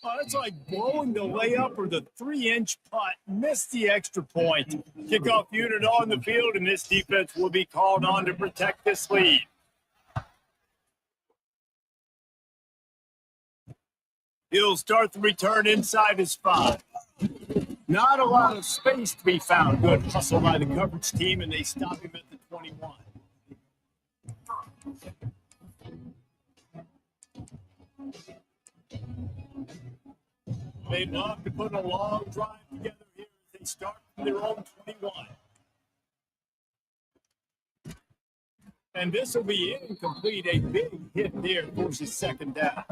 Oh, it's like blowing the layup or the 3-inch putt. Missed the extra point. Kickoff unit on the field, and this defense will be called on to protect this lead. He'll start the return inside his 5. Not a lot of space to be found. Good hustle by the coverage team, and they stop him at the 21. They'd love to put a long drive together here as they start from their own 21. And this will be incomplete. A big hit there forces second down.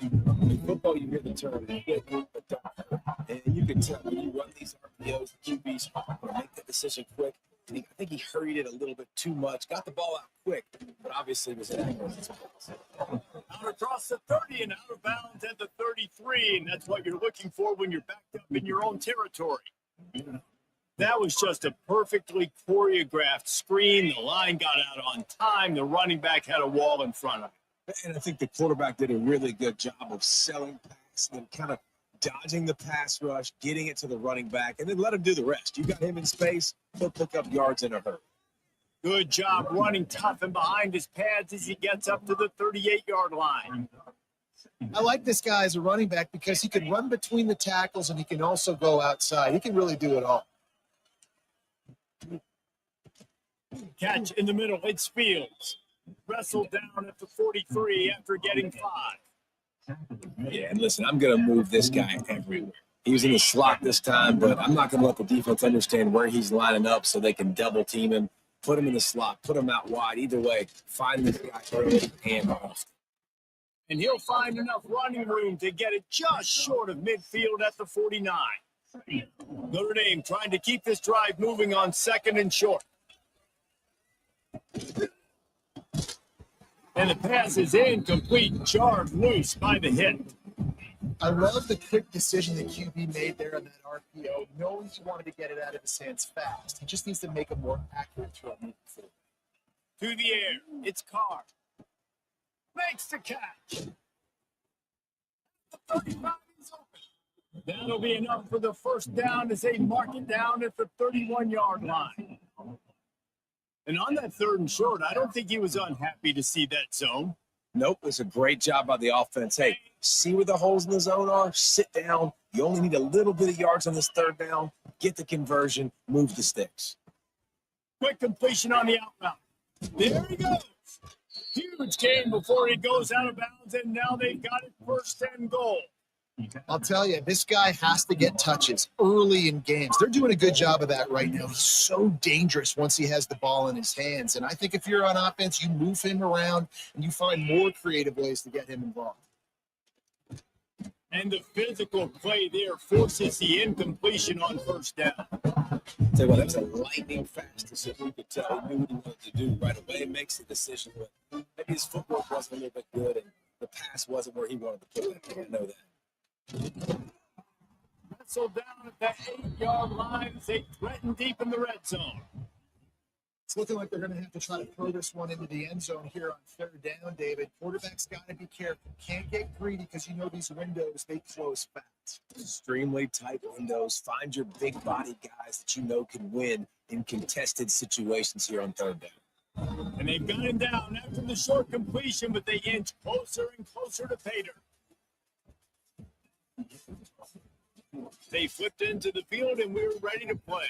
In football, you hear the term quick but don't hurt. And you can tell when you run these RPOs, the QBs will make that decision quick. And I think he hurried it a little bit too much, got the ball out quick, but obviously was inaccurate. Out across the 30 and out of bounds at the 33, and that's what you're looking for when you're backed up in your own territory. That was just a perfectly choreographed screen. The line got out on time. The running back had a wall in front of him. And I think the quarterback did a really good job of selling pass and kind of dodging the pass rush, getting it to the running back, and then let him do the rest. You got him in space, he'll pick up yards in a hurry. Good job running tough and behind his pads as he gets up to the 38-yard line. I like this guy as a running back because he can run between the tackles and he can also go outside. He can really do it all. Catch in the middle. It's Fields. Wrestled down at the 43 after getting 5. Yeah, and listen, I'm going to move this guy everywhere. He was in the slot this time, but I'm not going to let the defense understand where he's lining up so they can double team him, put him in the slot, put him out wide. Either way, find this guy early and often. And he'll find enough running room to get it just short of midfield at the 49. Notre Dame trying to keep this drive moving on 2nd and short. And the pass is incomplete, jarred loose by the hit. I love the quick decision that QB made there on that RPO, knowing he wanted to get it out of his hands fast. He just needs to make a more accurate throw moving forward. To the air, it's Carr. Makes the catch. The 35 is open. That'll be enough for the first down as they mark it down at the 31-yard line. And on that 3rd and short, I don't think he was unhappy to see that zone. Nope, it's a great job by the offense. Hey, see where the holes in the zone are, sit down. You only need a little bit of yards on this 3rd down. Get the conversion, move the sticks. Quick completion on the out route. There he goes. Huge gain before he goes out of bounds, and now they've got it 1st and goal. I'll tell you, this guy has to get touches early in games. They're doing a good job of that right now. He's so dangerous once he has the ball in his hands. And I think if you're on offense, you move him around and you find more creative ways to get him involved. And the physical play there forces the incompletion on 1st down. Tell you what, that was a lightning fast decision. You could tell he knew what he wanted to do right away. Makes the decision, but maybe his footwork wasn't a little bit good, and the pass wasn't where he wanted to put it. I know that. Wrestled down at that 8-yard line as they threaten deep in the red zone. It's looking like they're going to have to try to throw this one into the end zone here on 3rd down, David. Quarterback's got to be careful. Can't get greedy because you know these windows, they close fast. Extremely tight windows. Find your big body guys that you know can win in contested situations here on 3rd down. And they've got him down after the short completion, but they inch closer and closer to Pater. They flipped into the field, and we were ready to play.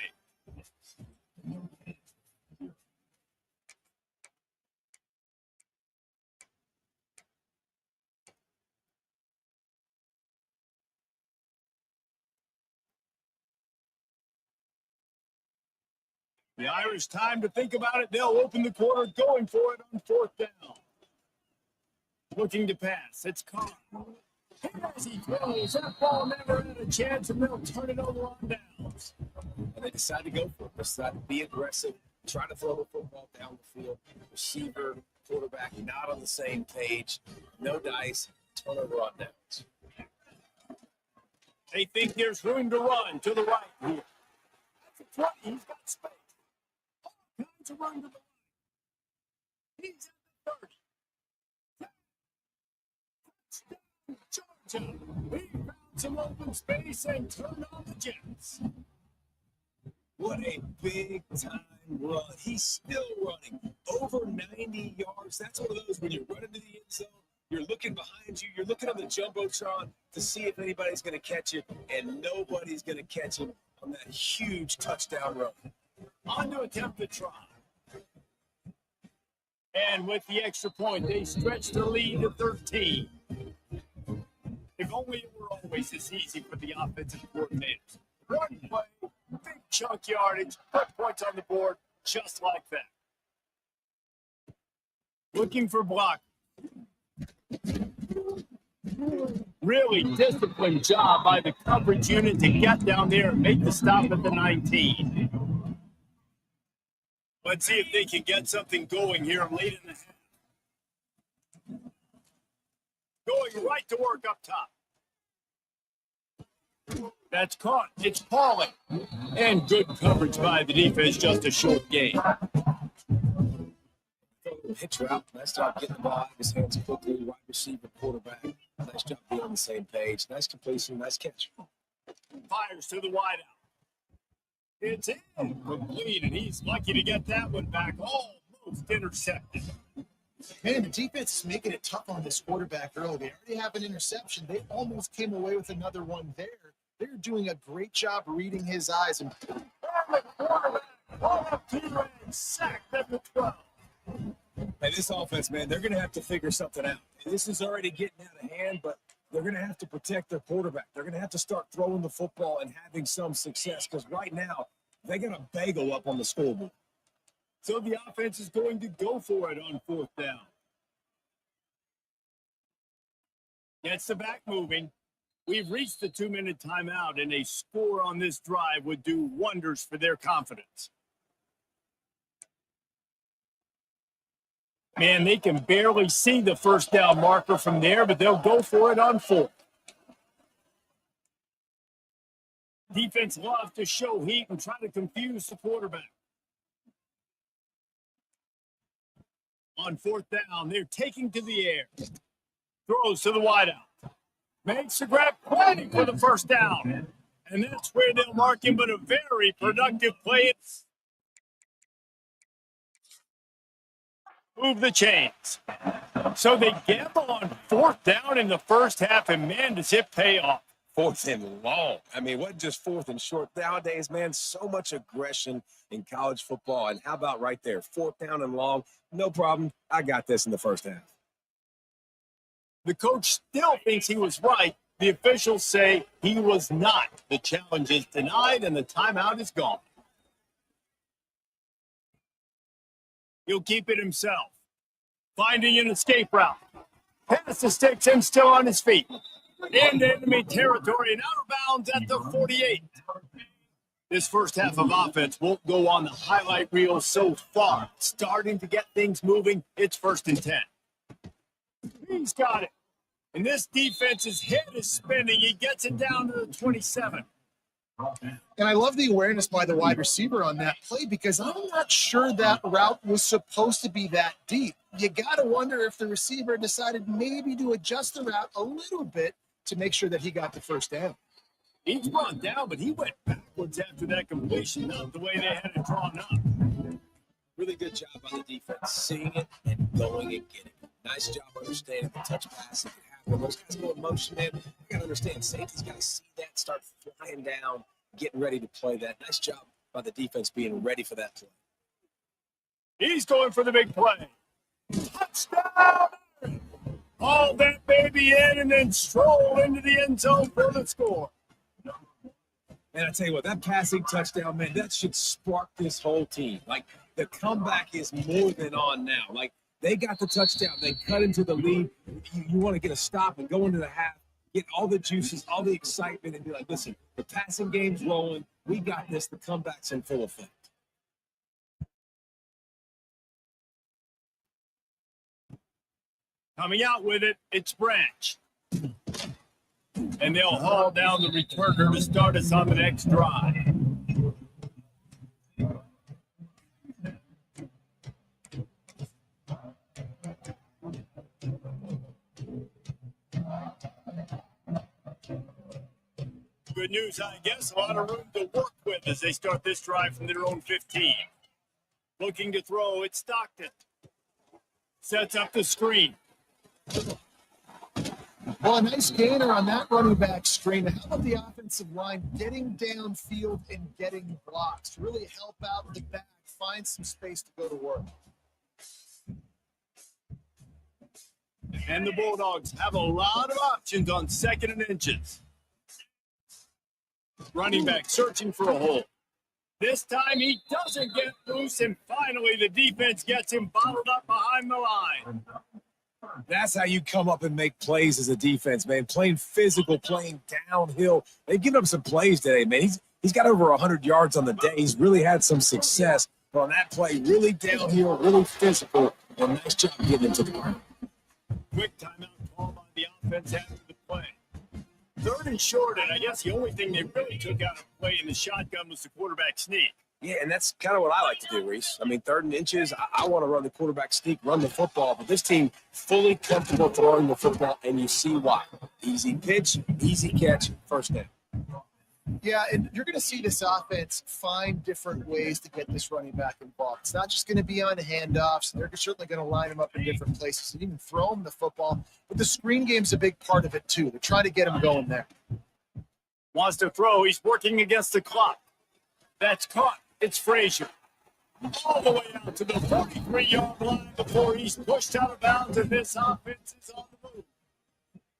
The Irish time to think about it. They'll open the quarter going for it on 4th down. Looking to pass. It's Carr. As he throws, that ball never had a chance, and they'll turn it over on downs. And they decide to go for it. They decide to be aggressive, try to throw the football down the field. Receiver, quarterback, not on the same page. No dice. turnover on downs. They think there's room to run to the right here. That's a 20. He's got space. All kinds of run to the right. He's at the 30. Touchdown, Georgia. He found some open space and turned on the Jets. What a big-time run. He's still running over 90 yards. That's one of those when you're running to the end zone, you're looking behind you, you're looking on the Jumbotron to see if anybody's going to catch you, and nobody's going to catch him on that huge touchdown run. On to attempt the try. And with the extra point, they stretch the lead to 13. If only it were always this easy for the offensive coordinators. One play, big chunk yardage, put points on the board, just like that. Looking for block. Really disciplined job by the coverage unit to get down there and make the stop at the 19. Let's see if they can get something going here late in the half. Going right to work up top. That's caught. It's falling. And good coverage by the defense, just a short gain. Hitch route. Nice job getting the ball out of his hands quickly. Wide receiver, quarterback. Nice job being on the same page. Nice completion. Nice catch. Fires to the wideout. It's incomplete, and he's lucky to get that one back. Almost intercepted. Man, the defense is making it tough on this quarterback early. They already have an interception. They almost came away with another one there. They're doing a great job reading his eyes. And the quarterback, all up to the end, sacked at the 12. Hey, this offense, man, they're going to have to figure something out. And this is already getting out of hand, but they're going to have to protect their quarterback. They're going to have to start throwing the football and having some success because right now they got a bagel up on the scoreboard. So the offense is going to go for it on fourth down. Gets the back moving. We've reached the 2-minute timeout, and a score on this drive would do wonders for their confidence. Man, they can barely see the first down marker from there, but they'll go for it on fourth. Defense loves to show heat and try to confuse the quarterback. On fourth down, they're taking to the air. Throws to the wideout. Makes the grab, planning for the first down. And that's where they'll mark him, but a very productive play. Move the chains. So they gamble on fourth down in the first half, and man, does it pay off. Fourth and long. I mean, what just fourth and short? Nowadays, man, so much aggression in college football. And how about right there? Fourth down and long. No problem. I got this in the first half. The coach still thinks he was right. The officials say he was not. The challenge is denied, and the timeout is gone. He'll keep it himself. Finding an escape route. Pass the sticks and still on his feet. Into enemy territory and out of bounds at the 48. This first half of offense won't go on the highlight reel so far. Starting to get things moving. It's 1st and 10. He's got it. And this defense's head is spinning. He gets it down to the 27. I love the awareness by the wide receiver on that play because I'm not sure that route was supposed to be that deep. You got to wonder if the receiver decided maybe to adjust the route a little bit to make sure that he got the first down. He's brought down, but he went backwards after that completion, not the way they had it drawn up. Really good job by the defense, seeing it and going and getting it. Nice job understanding the touch pass that could happen. Those guys go in motion, man. You got to understand, safety's got to see that, start flying down, getting ready to play that. Nice job by the defense being ready for that play. He's going for the big play. Touchdown! Haul that baby in and then stroll into the end zone for the score. Man, I tell you what, that passing touchdown, man, that should spark this whole team. Like, the comeback is more than on now. Like, they got the touchdown. They cut into the lead. You want to get a stop and go into the half, get all the juices, all the excitement, and be like, listen, the passing game's rolling. We got this. The comeback's in full effect. Coming out with it, it's Branch. And they'll haul down the returner to start us on the next drive. Good news, I guess. A lot of room to work with as they start this drive from their own 15. Looking to throw, it's Stockton. Sets up the screen. Well, a nice gainer on that running back screen. How about the offensive line getting downfield and getting blocks to really help out the back, find some space to go to work. And the Bulldogs have a lot of options on 2nd and inches. Running back searching for a hole. This time he doesn't get loose, and finally the defense gets him bottled up behind the line. That's how you come up and make plays as a defense, man. Playing physical, playing downhill. They've given up some plays today, man. He's got over 100 yards on the day. He's really had some success. But on that play, really downhill, really physical, and nice job getting him to the ground. Quick timeout call by the offense after the play. 3rd and short, and I guess the only thing they really took out of play in the shotgun was the quarterback sneak. Yeah, and that's kind of what I like to do, Reese. I mean, 3rd and inches, I want to run the quarterback sneak, run the football, but this team fully comfortable throwing the football, and you see why. Easy pitch, easy catch, first down. Yeah, and you're going to see this offense find different ways to get this running back involved. It's not just going to be on handoffs. They're certainly going to line him up in different places and even throw him the football. But the screen game's a big part of it, too. They're trying to get him going there. Wants to throw. He's working against the clock. That's caught. It's Frazier. All the way out to the 43-yard line before he's pushed out of bounds, and this offense is on the move.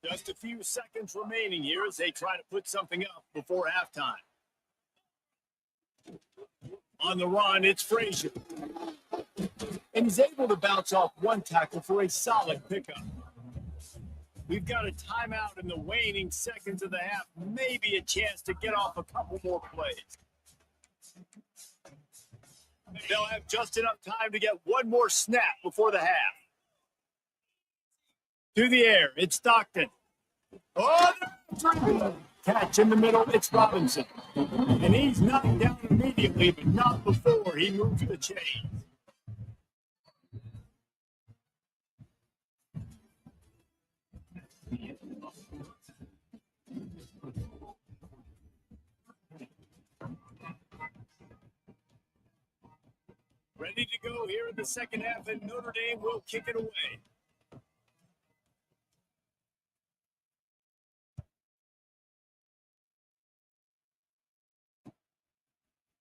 Just a few seconds remaining here as they try to put something up before halftime. On the run, it's Frazier. And he's able to bounce off one tackle for a solid pickup. We've got a timeout in the waning seconds of the half. Maybe a chance to get off a couple more plays. They'll have just enough time to get one more snap before the half. To the air, it's Stockton. Oh, catch in the middle, it's Robinson. And he's knocked down immediately, but not before he moves the chains. Ready to go here in the second half, and Notre Dame will kick it away.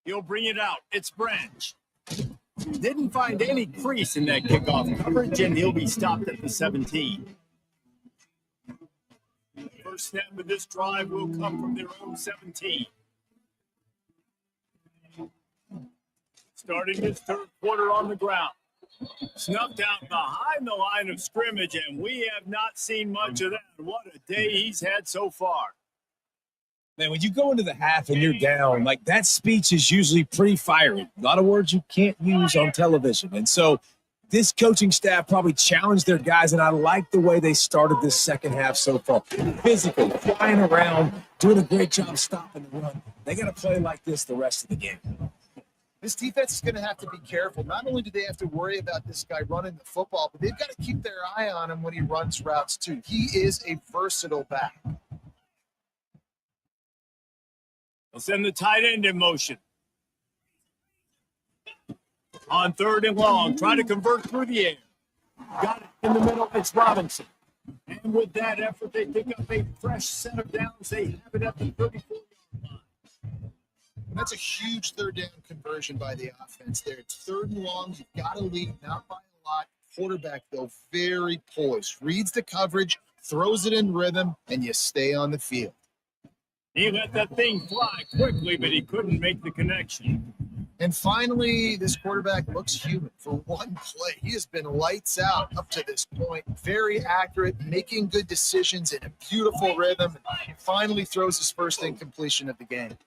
He'll bring it out. It's Branch. Didn't find any crease in that kickoff coverage, and he'll be stopped at the 17. The first snap of this drive will come from their own 17. Starting his 3rd quarter on the ground. Snuffed out behind the line of scrimmage, and we have not seen much of that. What a day he's had so far. Man, when you go into the half and you're down, like that speech is usually pretty fiery. A lot of words you can't use on television. And so this coaching staff probably challenged their guys, and I like the way they started this second half so far. Physically, flying around, doing a great job stopping the run. They got to play like this the rest of the game. This defense is going to have to be careful. Not only do they have to worry about this guy running the football, but they've got to keep their eye on him when he runs routes too. He is a versatile back. They'll send the tight end in motion. On 3rd and long, try to convert through the air. Got it in the middle, it's Robinson. And with that effort, they pick up a fresh set of downs. They have it at the 34-yard line. And that's a huge 3rd down conversion by the offense there. It's 3rd and long. You've got to lead, not by a lot. Quarterback, though, very poised. Reads the coverage, throws it in rhythm, and you stay on the field. He let that thing fly quickly, but he couldn't make the connection. And finally, this quarterback looks human for one play. He has been lights out up to this point. Very accurate, making good decisions in a beautiful rhythm. And finally throws his first incompletion of the game.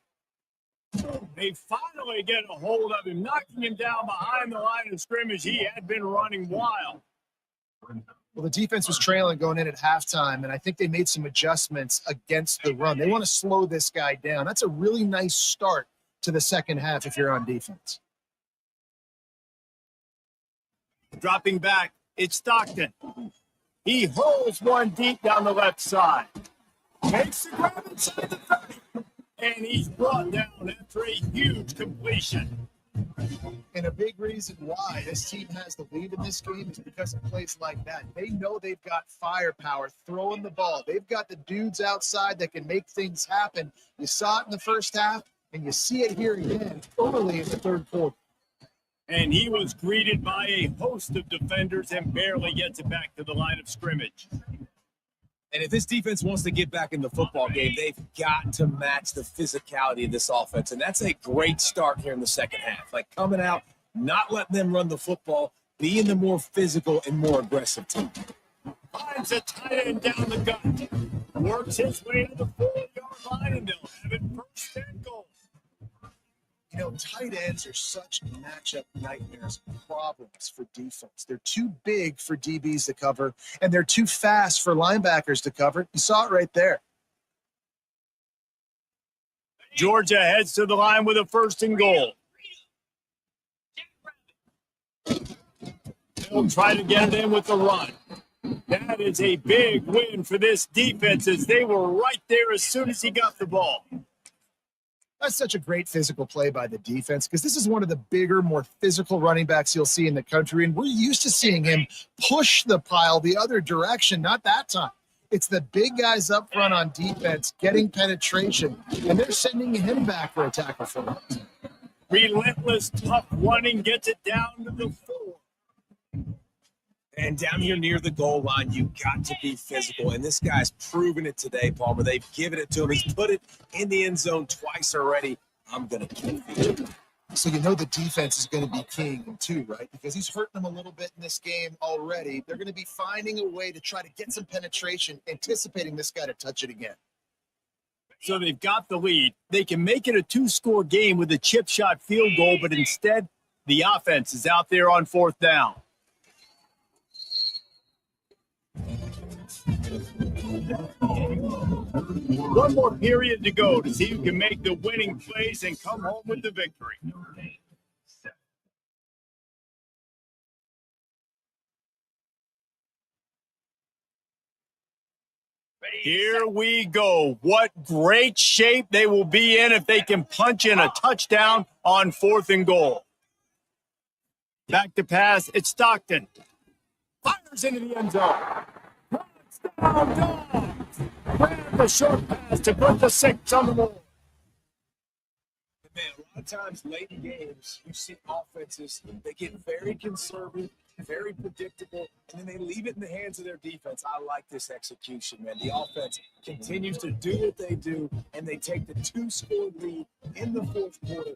They finally get a hold of him, knocking him down behind the line of scrimmage. He had been running wild. Well, the defense was trailing going in at halftime, and I think they made some adjustments against the run. They want to slow this guy down. That's a really nice start to the second half if you're on defense. Dropping back, it's Stockton. He hurls one deep down the left side. Makes the grab inside the 30. And he's brought down after a huge completion. And a big reason why this team has the lead in this game is because of plays like that. They know they've got firepower throwing the ball. They've got the dudes outside that can make things happen. You saw it in the first half, and you see it here again early in the third quarter. And he was greeted by a host of defenders and barely gets it back to the line of scrimmage. And if this defense wants to get back in the football game, they've got to match the physicality of this offense. And that's a great start here in the second half. Like coming out, not letting them run the football, being the more physical and more aggressive team. Finds a tight end down the gut. Works his way to the 4-yard line, and they'll have it first and goal. You know, tight ends are such matchup nightmares and problems for defense. They're too big for DBs to cover, and they're too fast for linebackers to cover. You saw it right there. Georgia heads to the line with a first and goal. They'll try to get it in with the run. That is a big win for this defense as they were right there as soon as he got the ball. That's such a great physical play by the defense because this is one of the bigger, more physical running backs you'll see in the country, and we're used to seeing him push the pile the other direction, not that time. It's the big guys up front on defense getting penetration, and they're sending him back for a tackle for them. Relentless, tough running gets it down to the 4. And down here near the goal line, you got to be physical. And this guy's proven it today, Palmer. They've given it to him. He's put it in the end zone twice already. I'm going to keep it. So you know the defense is going to be king him too, right? Because he's hurting them a little bit in this game already. They're going to be finding a way to try to get some penetration, anticipating this guy to touch it again. So they've got the lead. They can make it a 2-score game with a chip shot field goal, but instead the offense is out there on 4th down. One more period to go to see who can make the winning plays and come home with the victory. Here we go. What great shape they will be in if they can punch in a touchdown on 4th and goal. Back to pass. It's Stockton. Fires into the end zone. Touchdown, Dogs. Grab the short pass to put the 6 on the board. Man, a lot of times late in games, you see offenses, they get very conservative, very predictable, and then they leave it in the hands of their defense. I like this execution, man. The offense continues to do what they do, and they take the 2-score lead in the 4th quarter,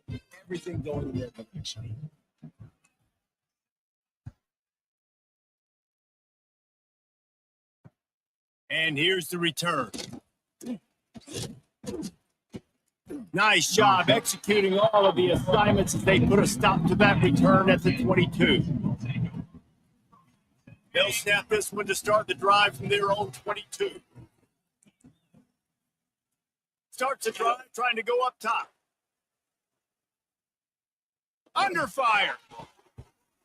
everything going in their direction. And here's the return. Nice job executing all of the assignments as they put a stop to that return at the 22. They'll snap this one to start the drive from their own 22. Starts the drive trying to go up top. Under fire.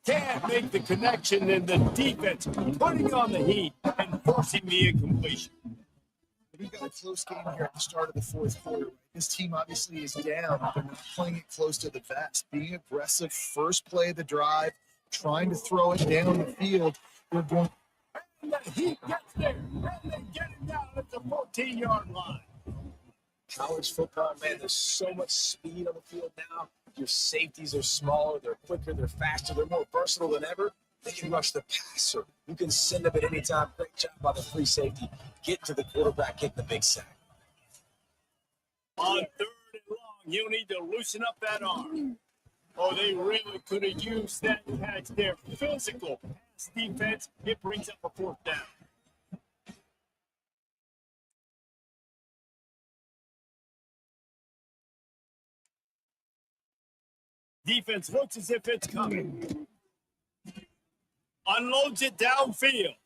Can't make the connection, and the defense putting on the heat and forcing the incompletion. We've got a close game here at the start of the 4th quarter. This team obviously is down, but they're not playing it close to the vest. Being aggressive, first play of the drive, trying to throw it down the field. They're going. And the heat gets there, and they get it down at the 14-yard line. College football, man, there's so much speed on the field now. Your safeties are smaller, they're quicker, they're faster, they're more versatile than ever. They can rush the passer. You can send them at any time. Great job by the free safety. Get to the quarterback, get the big sack. On 3rd and long, you need to loosen up that arm. Oh, they really could have used that catch there. Physical pass defense, it brings up a 4th down. Defense looks as if it's coming. Unloads it downfield.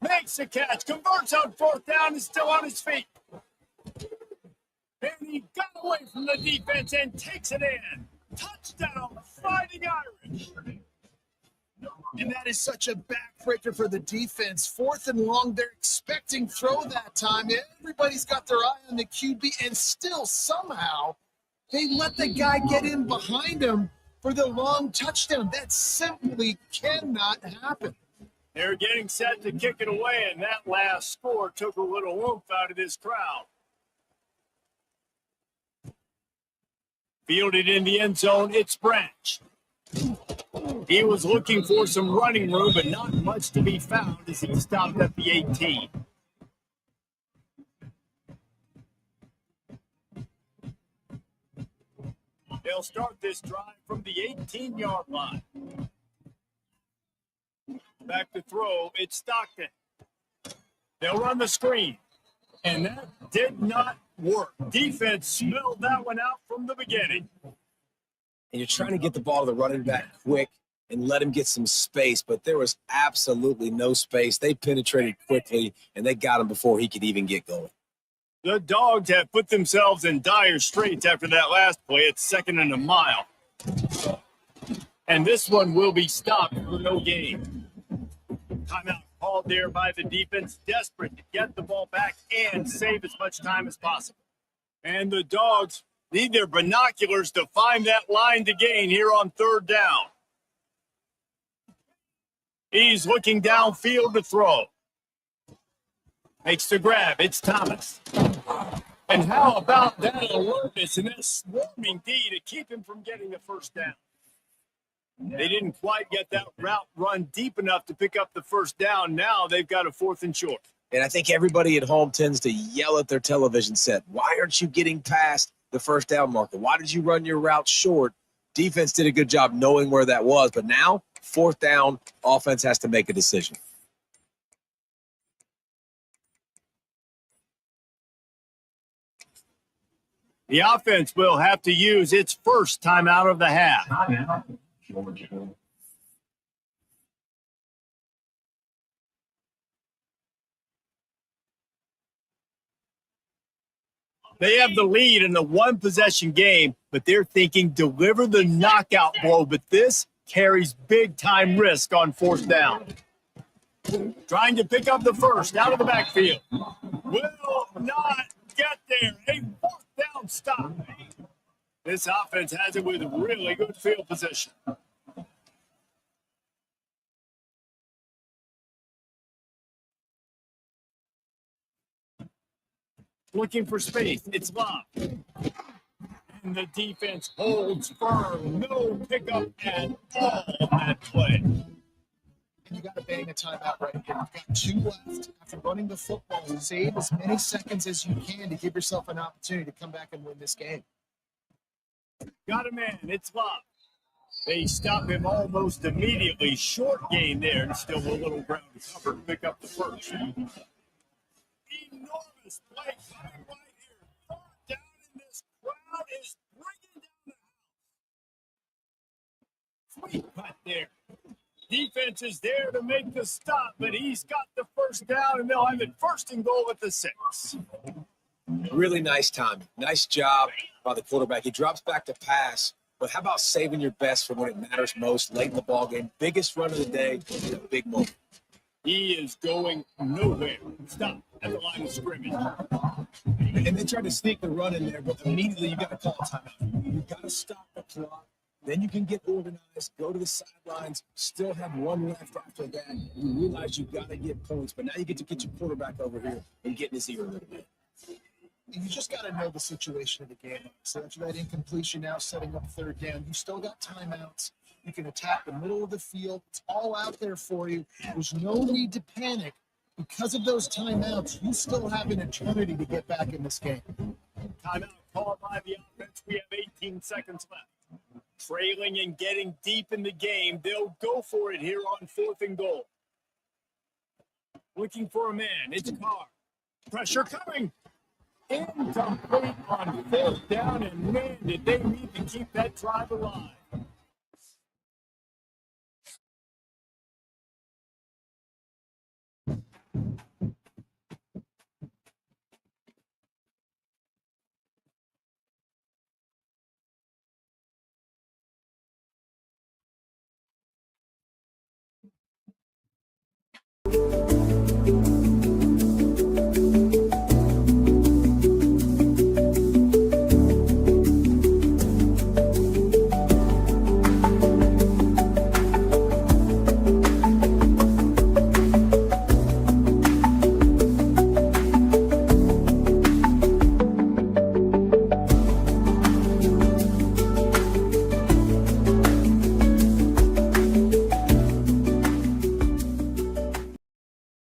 Makes the catch, converts on fourth down, is still on his feet. And he got away from the defense and takes it in. Touchdown, Fighting Irish. And that is such a backbreaker for the defense. 4th and long, they're expecting throw that time. Everybody's got their eye on the QB, and still somehow they let the guy get in behind him for the long touchdown. That simply cannot happen. They're getting set to kick it away, and that last score took a little oomph out of this crowd. Fielded in the end zone, it's Branch. He was looking for some running room, but not much to be found as he stopped at the 18. They'll start this drive from the 18-yard line. Back to throw, it's Stockton. They'll run the screen, and that did not work. Defense smelled that one out from the beginning. And you're trying to get the ball to the running back quick and let him get some space, but there was absolutely no space. They penetrated quickly, and they got him before he could even get going. The Dogs have put themselves in dire straits after that last play. It's 2nd and a mile. And this one will be stopped for no gain. Timeout called there by the defense, desperate to get the ball back and save as much time as possible. And the Dogs need their binoculars to find that line to gain here on 3rd down. He's looking downfield to throw. Makes the grab. It's Thomas. And how about that alertness and that swarming D to keep him from getting the first down? They didn't quite get that route run deep enough to pick up the first down. Now they've got a 4th and short. And I think everybody at home tends to yell at their television set, why aren't you getting past the first down marker? Why did you run your route short? Defense did a good job knowing where that was, but now 4th down, offense has to make a decision. The offense will have to use its first timeout of the half. They have the lead in the one-possession game, but they're thinking deliver the knockout blow, but this carries big-time risk on 4th down. Trying to pick up the first out of the backfield. Will not get there. A 4th down stop. This offense has it with really good field position. Looking for space. It's Love. And the defense holds firm. No pickup at all on that play. And you got to bang a timeout right here. You've got 2 left. After running the football, save as many seconds as you can to give yourself an opportunity to come back and win this game. Got a man. It's Love. They stop him almost immediately. Short gain there, and still a little ground to cover to pick up the first. Enormous play coming right here. 3rd down, and this crowd is bringing down the house. Sweet cut there. Defense is there to make the stop, but he's got the first down, and they'll have it 1st and goal at the 6. Really nice timing. Nice job by the quarterback. He drops back to pass, but how about saving your best for when it matters most late in the ballgame? Biggest run of the day in a big moment. He is going nowhere. Stop at the line of scrimmage. And they tried to sneak the run in there, but immediately you got to call a timeout. You got to stop the clock. Then you can get organized, go to the sidelines, still have 1 left after that. You realize you got to get points, but now you get to get your quarterback over here and get in his ear a little bit. You just got to know the situation of the game. So after that incompletion, now setting up 3rd down, you still got timeouts. You can attack the middle of the field. It's all out there for you. There's no need to panic. Because of those timeouts, you still have an eternity to get back in this game. Timeout called by the offense. We have 18 seconds left. Trailing and getting deep in the game. They'll go for it here on 4th and goal. Looking for a man. It's Carr. Pressure coming. Incomplete on 4th down, and man, did they need to keep that drive alive.